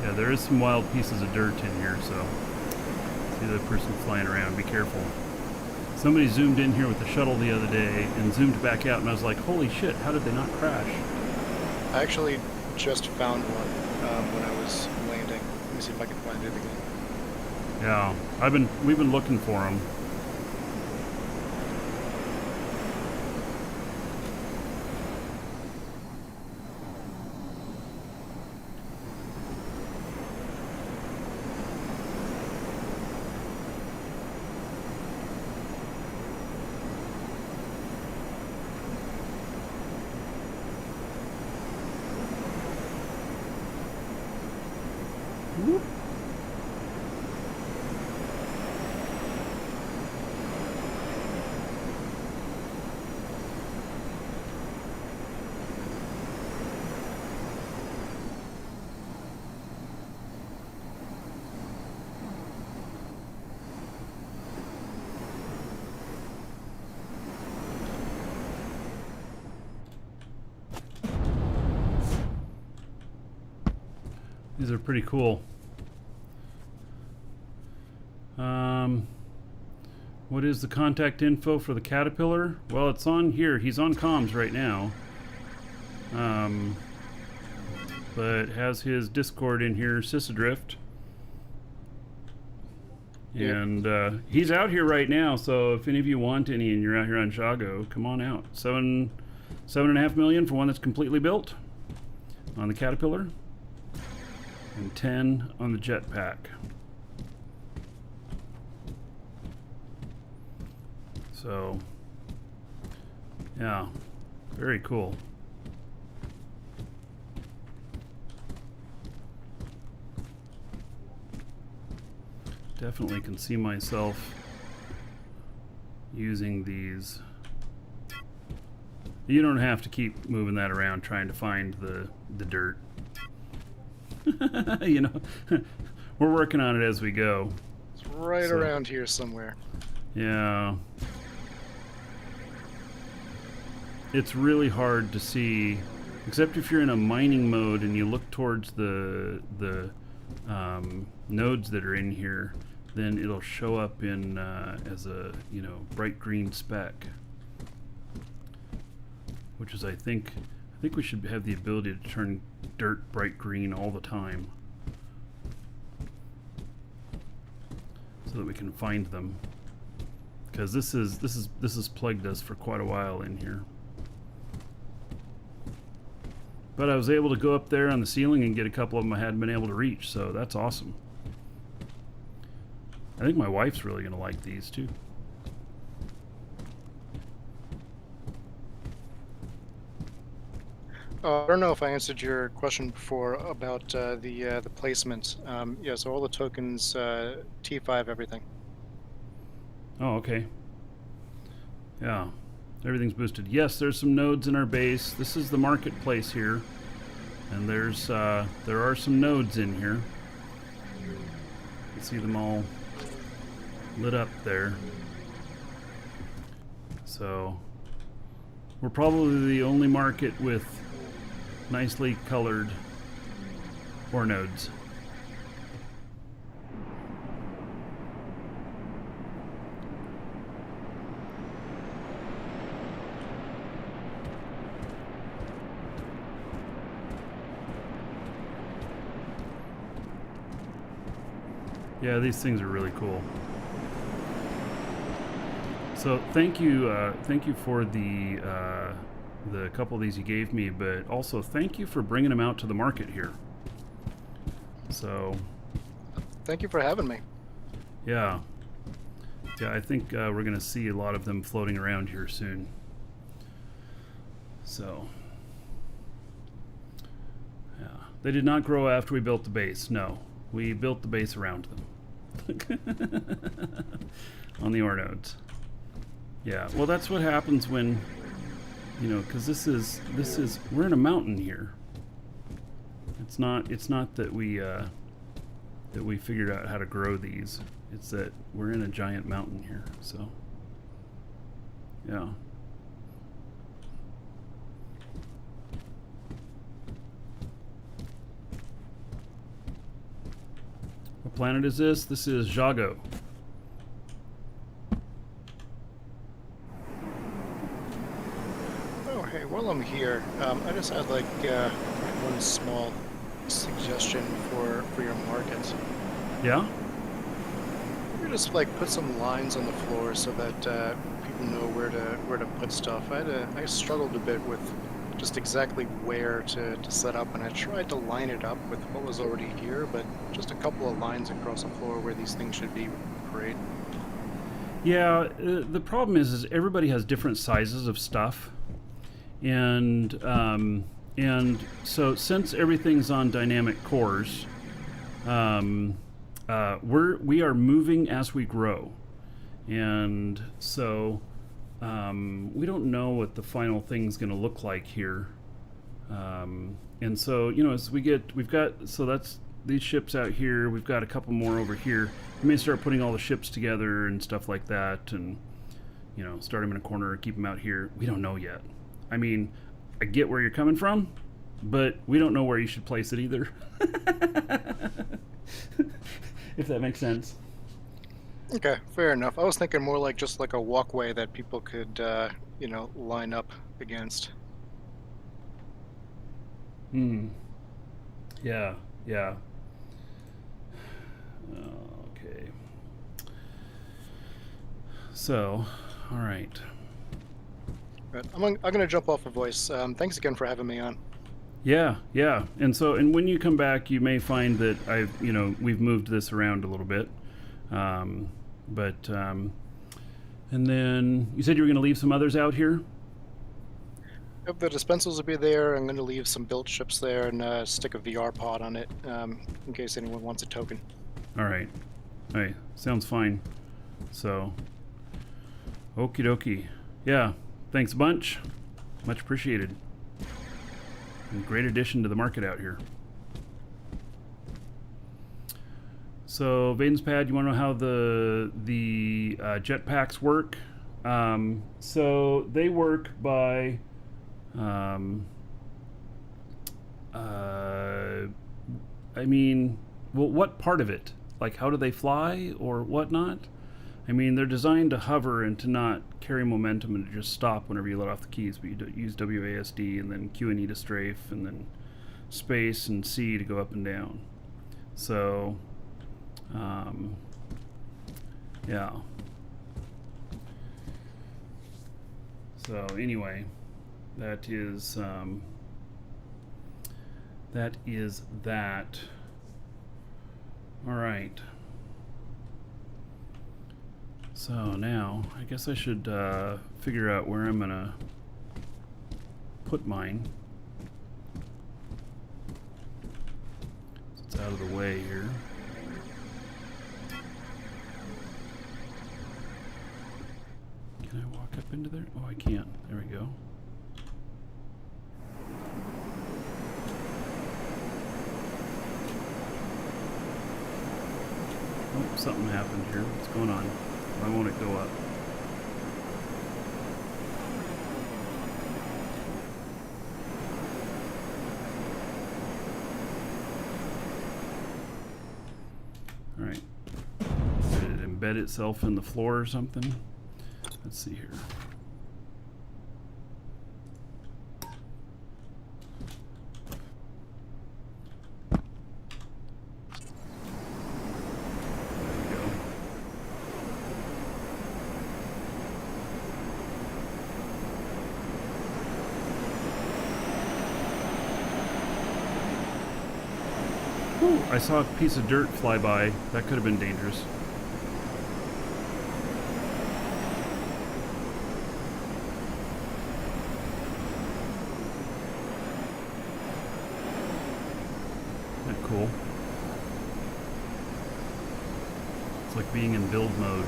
Yeah, there is some wild pieces of dirt in here, so see the person flying around, be careful. Somebody zoomed in here with the shuttle the other day and zoomed back out, and I was like, holy shit, how did they not crash? I actually just found one when I was landing. Let me see if I can find it again. Yeah, we've been looking for them. Whoop. These are pretty cool. What is the contact info for the Caterpillar? Well, it's on here. He's on comms right now. But has his Discord in here, Sysadrift. Yeah. And he's out here right now, so if any of you want any and you're out here on Shago, come on out. 7.5 million for one that's completely built on the Caterpillar, and 10 on the Jetpack. So, yeah, very cool. Definitely can see myself using these. You don't have to keep moving that around trying to find the dirt. You know, we're working on it as we go. It's right So- around here somewhere. Yeah. It's really hard to see, except if you're in a mining mode and you look towards the nodes that are in here, then it'll show up in as a bright green speck, which is I think we should have the ability to turn dirt bright green all the time, so that we can find them. Because this has plagued us for quite a while in here. But I was able to go up there on the ceiling and get a couple of them I hadn't been able to reach, so that's awesome. I think my wife's really going to like these too. I don't know if I answered your question before about the placement. Yeah, so all the tokens, T5, everything. Oh, okay. Yeah, everything's boosted. Yes, there's some nodes in our base. This is the marketplace here, and there are some nodes in here. You can see them all lit up there. So we're probably the only market with nicely colored ore nodes. Yeah, these things are really cool. So thank you for the couple of these you gave me, but also thank you for bringing them out to the market here. So Thank you for having me. yeah, I think we're gonna see a lot of them floating around here soon. So yeah, they did not grow after we built the base. No, we built the base around them on the ore nodes. Yeah, well, that's what happens when, you know, because this is we're in a mountain here. It's not that we figured out how to grow these. It's that we're in a giant mountain here. So yeah. What planet is this? This is Jago. Oh, hey, while I'm here, I just had like one small suggestion for your market. Yeah? You just like put some lines on the floor so that people know where to put stuff. I struggled a bit with just exactly where to set up, and I tried to line it up with what was already here, but just a couple of lines across the floor where these things should be great. Yeah, the problem is everybody has different sizes of stuff, and so since everything's on dynamic cores, we are moving as we grow, and so we don't know what the final thing's going to look like here, and so, you know, as we've got that's these ships out here. We've got a couple more over here. We may start putting all the ships together and stuff like that, and, you know, start them in a corner, keep them out here. We don't know yet. I mean, I get where you're coming from, but we don't know where you should place it either. If that makes sense. Okay, fair enough. I was thinking more like just like a walkway that people could, you know, line up against. Yeah. Okay. So, all right. But I'm gonna jump off a voice. Thanks again for having me on. Yeah. And when you come back, you may find that we've moved this around a little bit. And then you said you were going to leave some others out here? Yep, the dispensers will be there. I'm gonna leave some built ships there and stick a VR pod on it in case anyone wants a token. All right. Sounds fine. So, okie dokie. Yeah. Thanks a bunch. Much appreciated. And great addition to the market out here. So, Vaden's Pad, you want to know how the jetpacks work? So they work by what part of it? Like, how do they fly or whatnot? I mean, they're designed to hover and to not carry momentum and to just stop whenever you let off the keys. But you use WASD and then Q and E to strafe, and then space and C to go up and down. So, yeah. So anyway, that is that is that. All right. So now, I guess I should figure out where I'm gonna put mine. So it's out of the way here. Can I walk up into there? Oh, I can. There we go. Oh, something happened here. What's going on? Why won't it go up? All right. Did it embed itself in the floor or something? Let's see here. Ooh, I saw a piece of dirt fly by. That could have been dangerous. Isn't that cool? It's like being in build mode.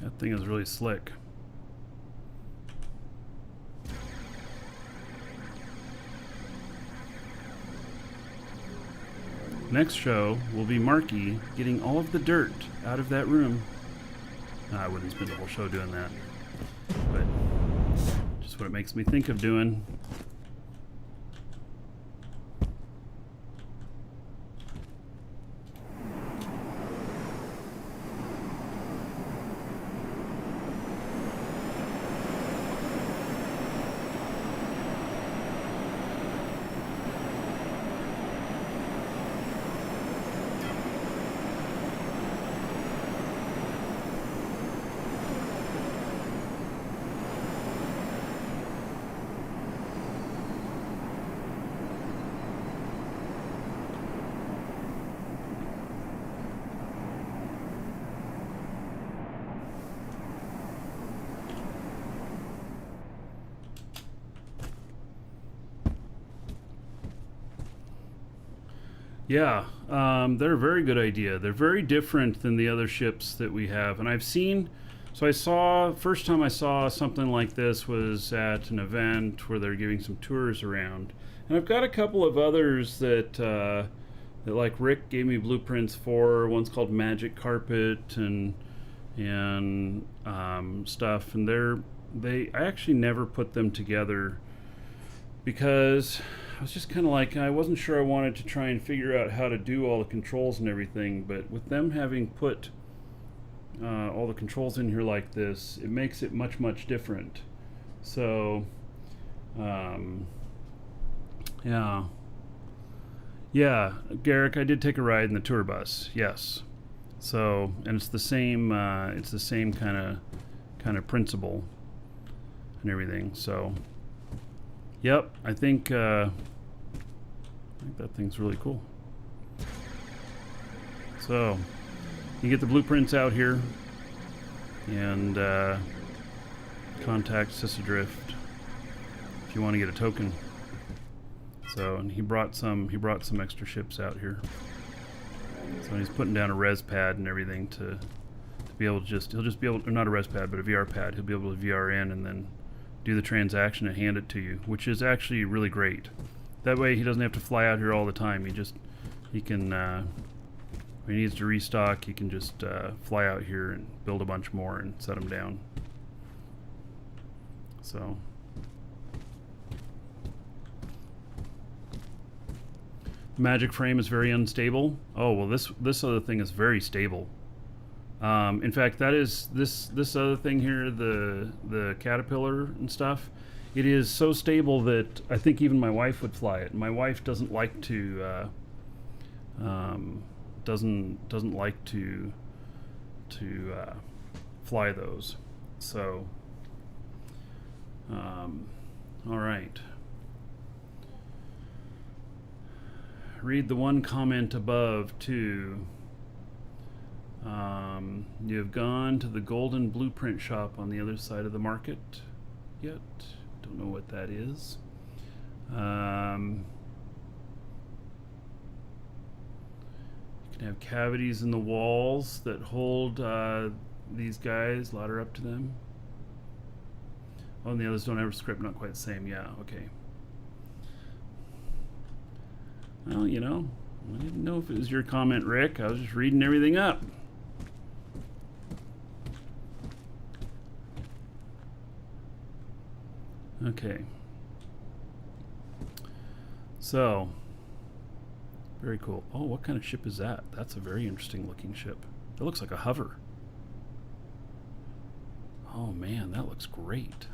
That thing is really slick. Next show will be Marky getting all of the dirt out of that room. I wouldn't spend the whole show doing that, but just what it makes me think of doing. Yeah, they're a very good idea. They're very different than the other ships that we have. And I've seen, so I saw, first time I saw something like this was at an event where they're giving some tours around. And I've got a couple of others that like Rick gave me blueprints for. One's called Magic Carpet and stuff. And I actually never put them together because I was just kind of like, I wasn't sure I wanted to try and figure out how to do all the controls and everything, but with them having put all the controls in here like this, it makes it much, much different. So, yeah. Yeah, Garrick, I did take a ride in the tour bus, yes. So, and it's the same kind of principle and everything, so. Yep, I think that thing's really cool. So, you get the blueprints out here, and contact Sysadrift if you want to get a token. So, and he brought some extra ships out here. So he's putting down a res pad and everything to be able to he'll just be able to, not a res pad, but a VR pad. He'll be able to VR in and then do the transaction and hand it to you, which is actually really great. That way he doesn't have to fly out here all the time. He just he can, when he needs to restock, he can just fly out here and build a bunch more and set them down. So. Magic frame is very unstable. Oh well, this other thing is very stable. In fact, that is this other thing here, the caterpillar and stuff. It is so stable that I think even my wife would fly it. My wife doesn't like to doesn't like to fly those. So all right. Read the one comment above too. You have gone to the Golden Blueprint shop on the other side of the market yet? Don't know what that is. You can have cavities in the walls that hold these guys, ladder up to them. Oh, and the others don't have a script, not quite the same. Yeah, okay. Well, you know, I didn't know if it was your comment, Rick. I was just reading everything up. Okay. So, very cool. Oh, what kind of ship is that? That's a very interesting looking ship. It looks like a hover. Oh man, that looks great.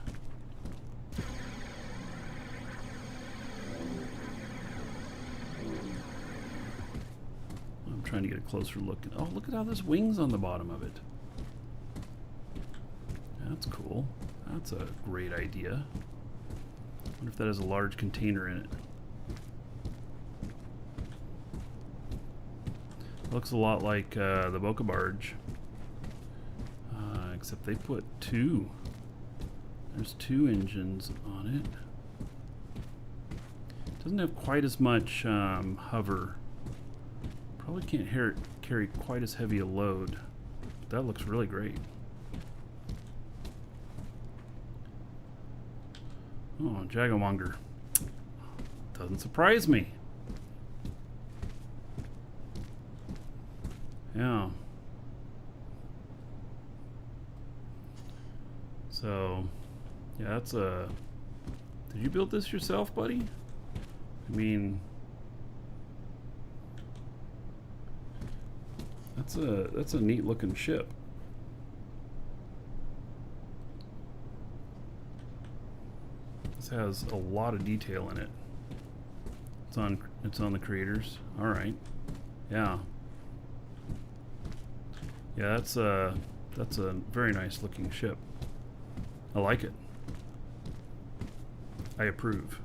I'm trying to get a closer look. Oh, look at how there's wings on the bottom of it. That's cool. That's a great idea. I wonder if that has a large container in it. Looks a lot like the Boca Barge. Except they put two. There's two engines on it. Doesn't have quite as much hover. Probably can't carry quite as heavy a load. But that looks really great. Oh, Jagomonger. Doesn't surprise me. Yeah. So, yeah, that's a... Did you build this yourself, buddy? I mean... That's a neat looking ship. This has a lot of detail in it. It's on the creators. All right. Yeah. Yeah, that's a very nice looking ship. I like it. I approve.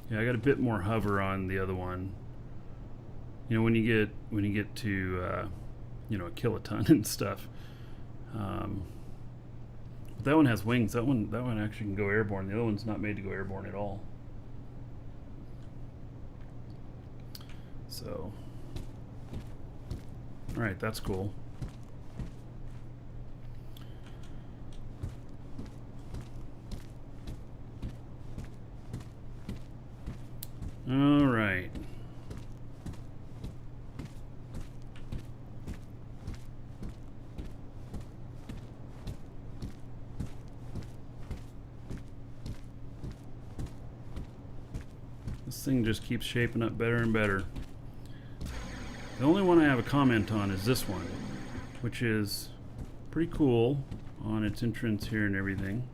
Yeah, I got a bit more hover on the other one. You know, when you get to you know, a kiloton and stuff. But that one has wings. That one actually can go airborne. The other one's not made to go airborne at all. So, all right, that's cool. All right. This thing just keeps shaping up better and better. The only one I have a comment on is this one, which is pretty cool on its entrance here and everything.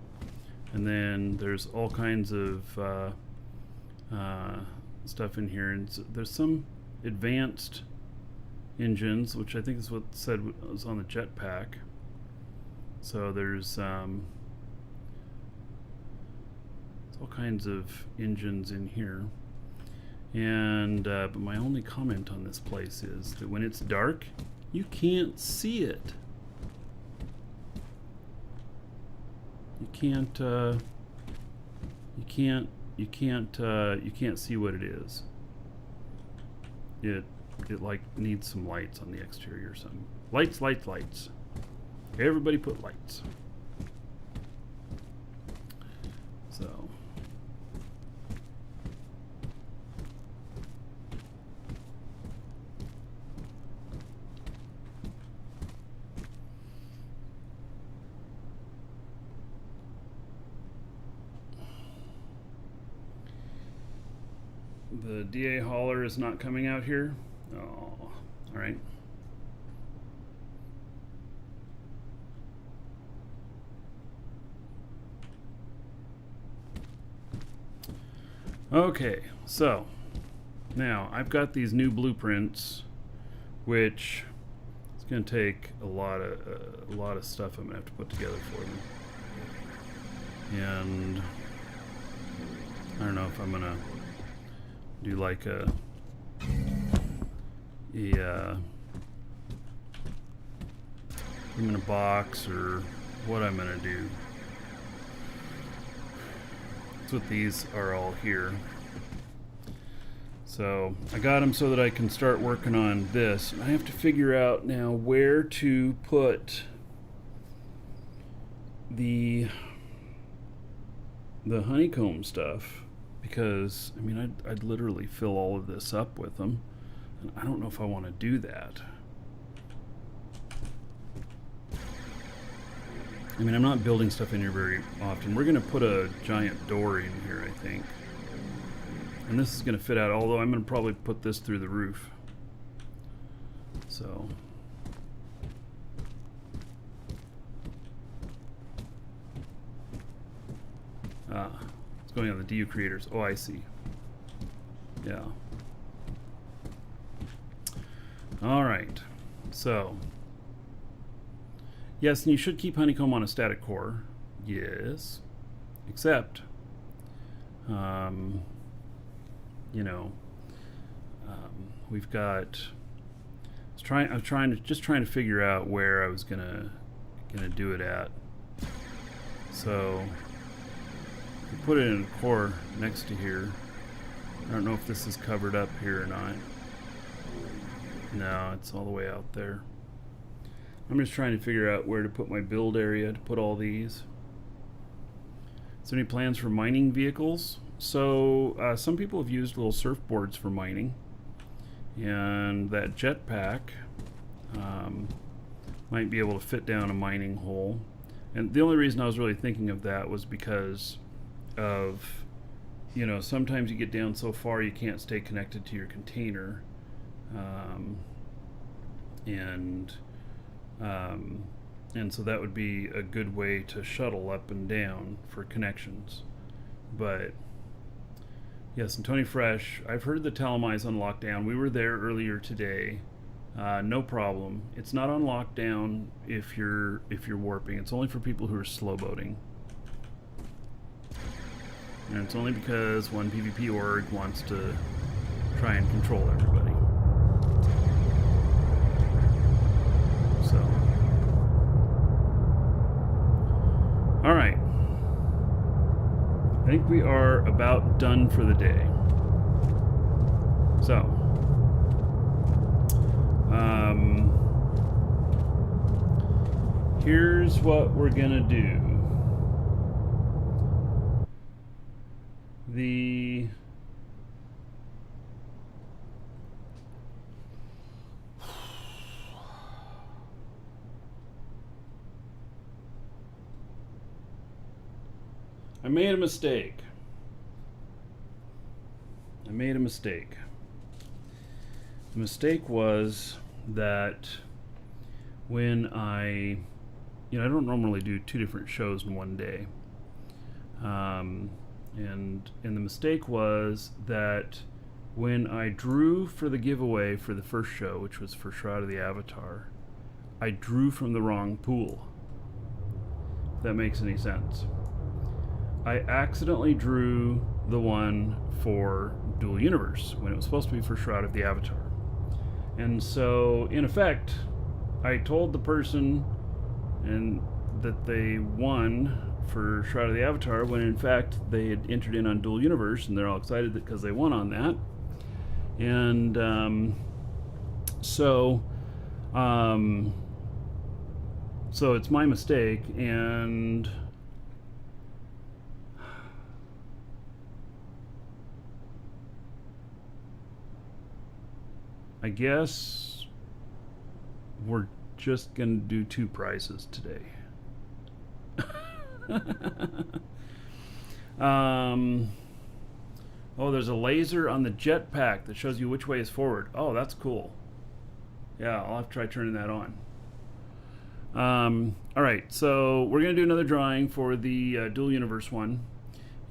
And then there's all kinds of stuff in here, and there's some advanced engines, which I think is what said was on the jetpack. So there's all kinds of engines in here. And but my only comment on this place is that when it's dark, you can't see it. You can't see what it is. it like needs some lights on the exterior or something. Lights, lights, lights. Everybody put lights. So. The DA hauler is not coming out here. Oh, all right. Okay, so now I've got these new blueprints, which it's going to take a lot of stuff I'm going to have to put together for them. And I don't know if I'm going to do like a put them in a box or what I'm gonna do. That's what these are all here. So I got them so that I can start working on this. I have to figure out now where to put the honeycomb stuff, because I mean I'd literally fill all of this up with them, and I don't know if I want to do that. I mean, I'm not building stuff in here very often. We're going to put a giant door in here, I think, and this is going to fit out, although I'm going to probably put this through the roof. So it's going on the DU creators. Oh, I see. Yeah. All right. So, yes, and you should keep honeycomb on a static core. Yes. Except, you know, we've got. I was trying to figure out where I was gonna do it at. So. Put it in a core next to here. I don't know if this is covered up here or not. No, it's all the way out there. I'm just trying to figure out where to put my build area to put all these. Is there any plans for mining vehicles? So some people have used little surfboards for mining, and that jetpack might be able to fit down a mining hole. And the only reason I was really thinking of that was because of, you know, sometimes you get down so far you can't stay connected to your container, and so that would be a good way to shuttle up and down for connections. But yes, and Tony Fresh, I've heard the Talamai's on lockdown. We were there earlier today. No problem. It's not on lockdown if you're warping. It's only for people who are slow boating. And it's only because one PvP org wants to try and control everybody. So. Alright. I think we are about done for the day. So. Here's what we're gonna do. I made a mistake. The mistake was that when I don't normally do 2 different shows in one day. And the mistake was that when I drew for the giveaway for the first show, which was for Shroud of the Avatar, I drew from the wrong pool. If that makes any sense. I accidentally drew the one for Dual Universe when it was supposed to be for Shroud of the Avatar. And so, in effect, I told the person that they won for Shroud of the Avatar when in fact they had entered in on Dual Universe, and they're all excited because they won on that. And So, so it's my mistake, and I guess we're just gonna do 2 prizes today. Oh, there's a laser on the jetpack that shows you which way is forward. Oh, that's cool. Yeah, I'll have to try turning that on. All right, so we're gonna do another drawing for the dual universe one,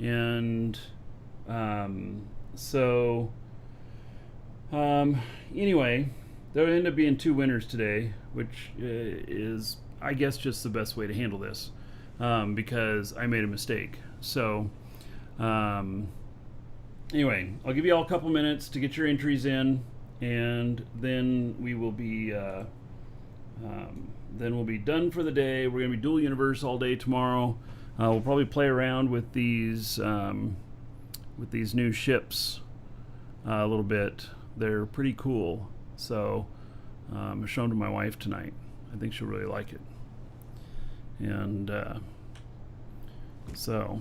and anyway, there'll end up being 2 winners today, which is, I guess, just the best way to handle this, because I made a mistake. So anyway, I'll give you all a couple minutes to get your entries in, and then we will be we'll be done for the day. We're gonna be dual universe all day tomorrow. We'll probably play around with these new ships a little bit. They're pretty cool. So I showed them to my wife tonight. I think she'll really like it. And so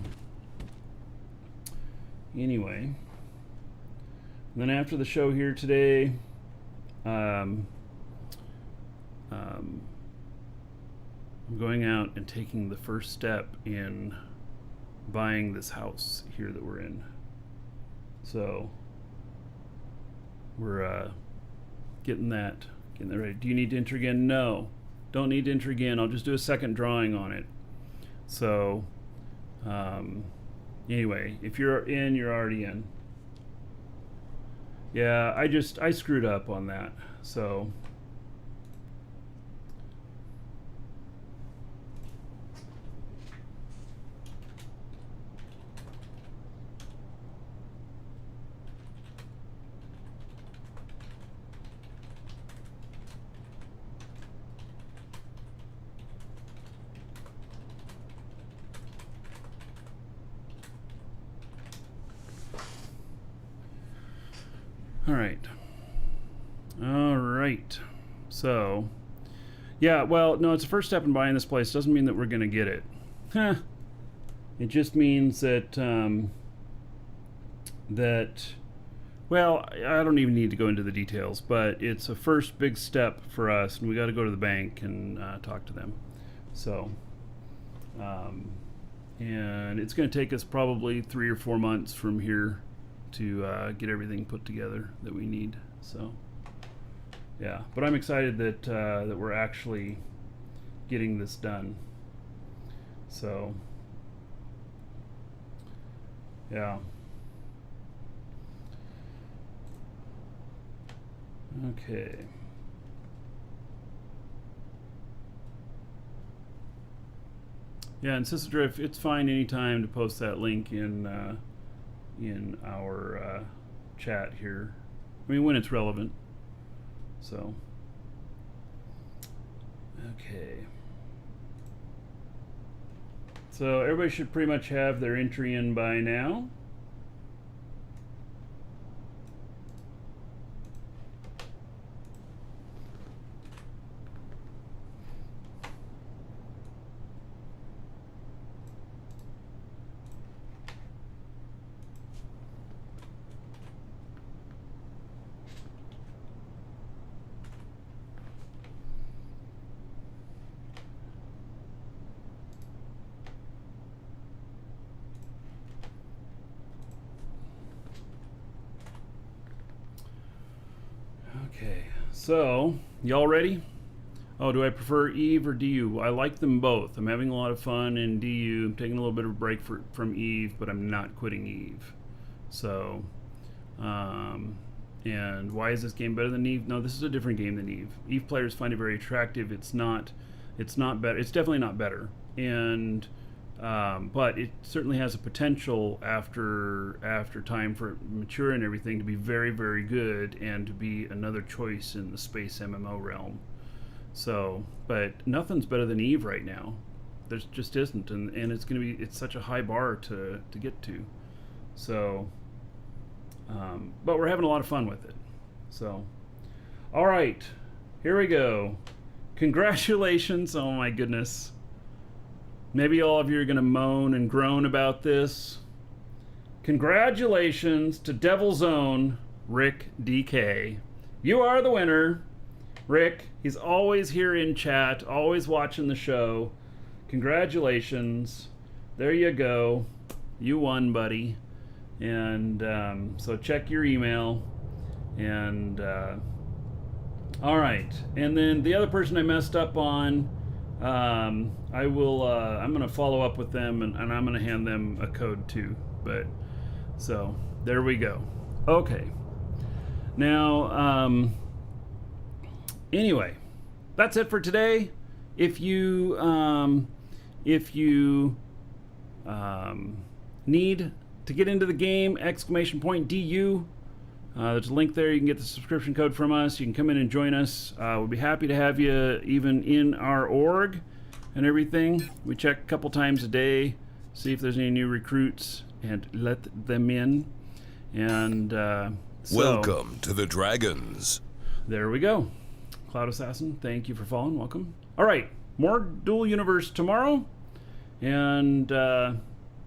anyway, then after the show here today, I'm going out and taking the first step in buying this house here that we're in. So we're getting that ready. Do you need to enter again? No, don't need to enter again. I'll just do a second drawing on it. So anyway, if you're in, you're already in. Yeah, I screwed up on that. So all right. So, yeah, well, no, it's the first step in buying this place. Doesn't mean that we're going to get it. It just means that, well, I don't even need to go into the details, but it's a first big step for us, and we got to go to the bank and talk to them. So, and it's going to take us probably 3 or 4 months from here to get everything put together that we need. So yeah, but I'm excited that that we're actually getting this done. So yeah. Okay. Yeah, and Sister Drift, it's fine anytime to post that link in our chat here. I mean, when it's relevant. So, okay. So everybody should pretty much have their entry in by now. Okay, so y'all ready? Oh, do I prefer Eve or DU? I like them both. I'm having a lot of fun in DU. I'm taking a little bit of a break from Eve, but I'm not quitting Eve. So, and why is this game better than Eve? No, this is a different game than Eve. Eve players find it very attractive. It's not better. It's definitely not better. And but it certainly has a potential after time for mature and everything to be very, very good and to be another choice in the space MMO realm. So, but nothing's better than Eve right now. There just isn't, and it's such a high bar to get to. So, but we're having a lot of fun with it. So, All right, here we go. Congratulations. Oh my goodness. Maybe all of you are going to moan and groan about this. Congratulations to Devil's Own Rick DK. You are the winner. Rick, he's always here in chat, always watching the show. Congratulations. There you go. You won, buddy. And so check your email. And all right. And then the other person I messed up on, I'm going to follow up with them, and I'm going to hand them a code too. But so there we go. Okay. Now, anyway, that's it for today. If you need to get into the game, !DU. There's a link there. You can get the subscription code from us. You can come in and join us. We'll be happy to have you even in our org and everything. We check a couple times a day, see if there's any new recruits, and let them in. And welcome to the Dragons. There we go. Cloud Assassin, thank you for following. Welcome. All right, more Dual Universe tomorrow. And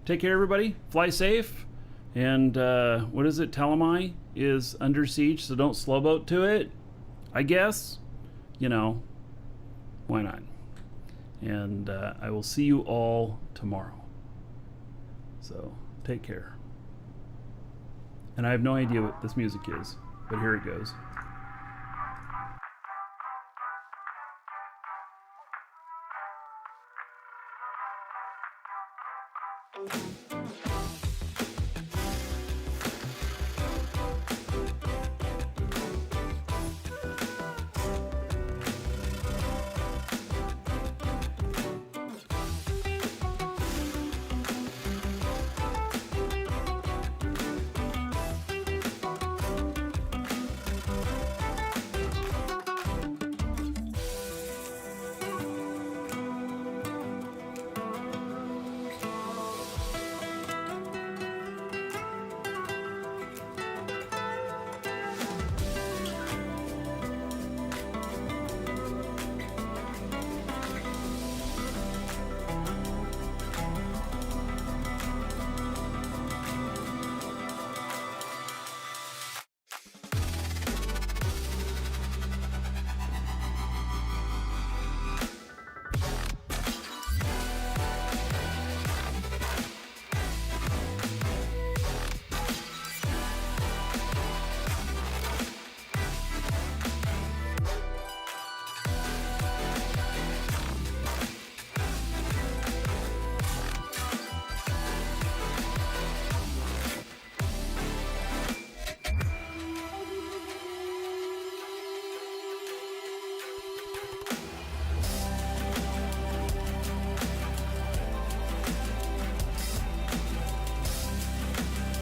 take care, everybody. Fly safe. And what is it? Telemai is under siege, so don't slow boat to it. I guess. You know, why not? And I will see you all tomorrow. So take care. And I have no idea what this music is, but here it goes.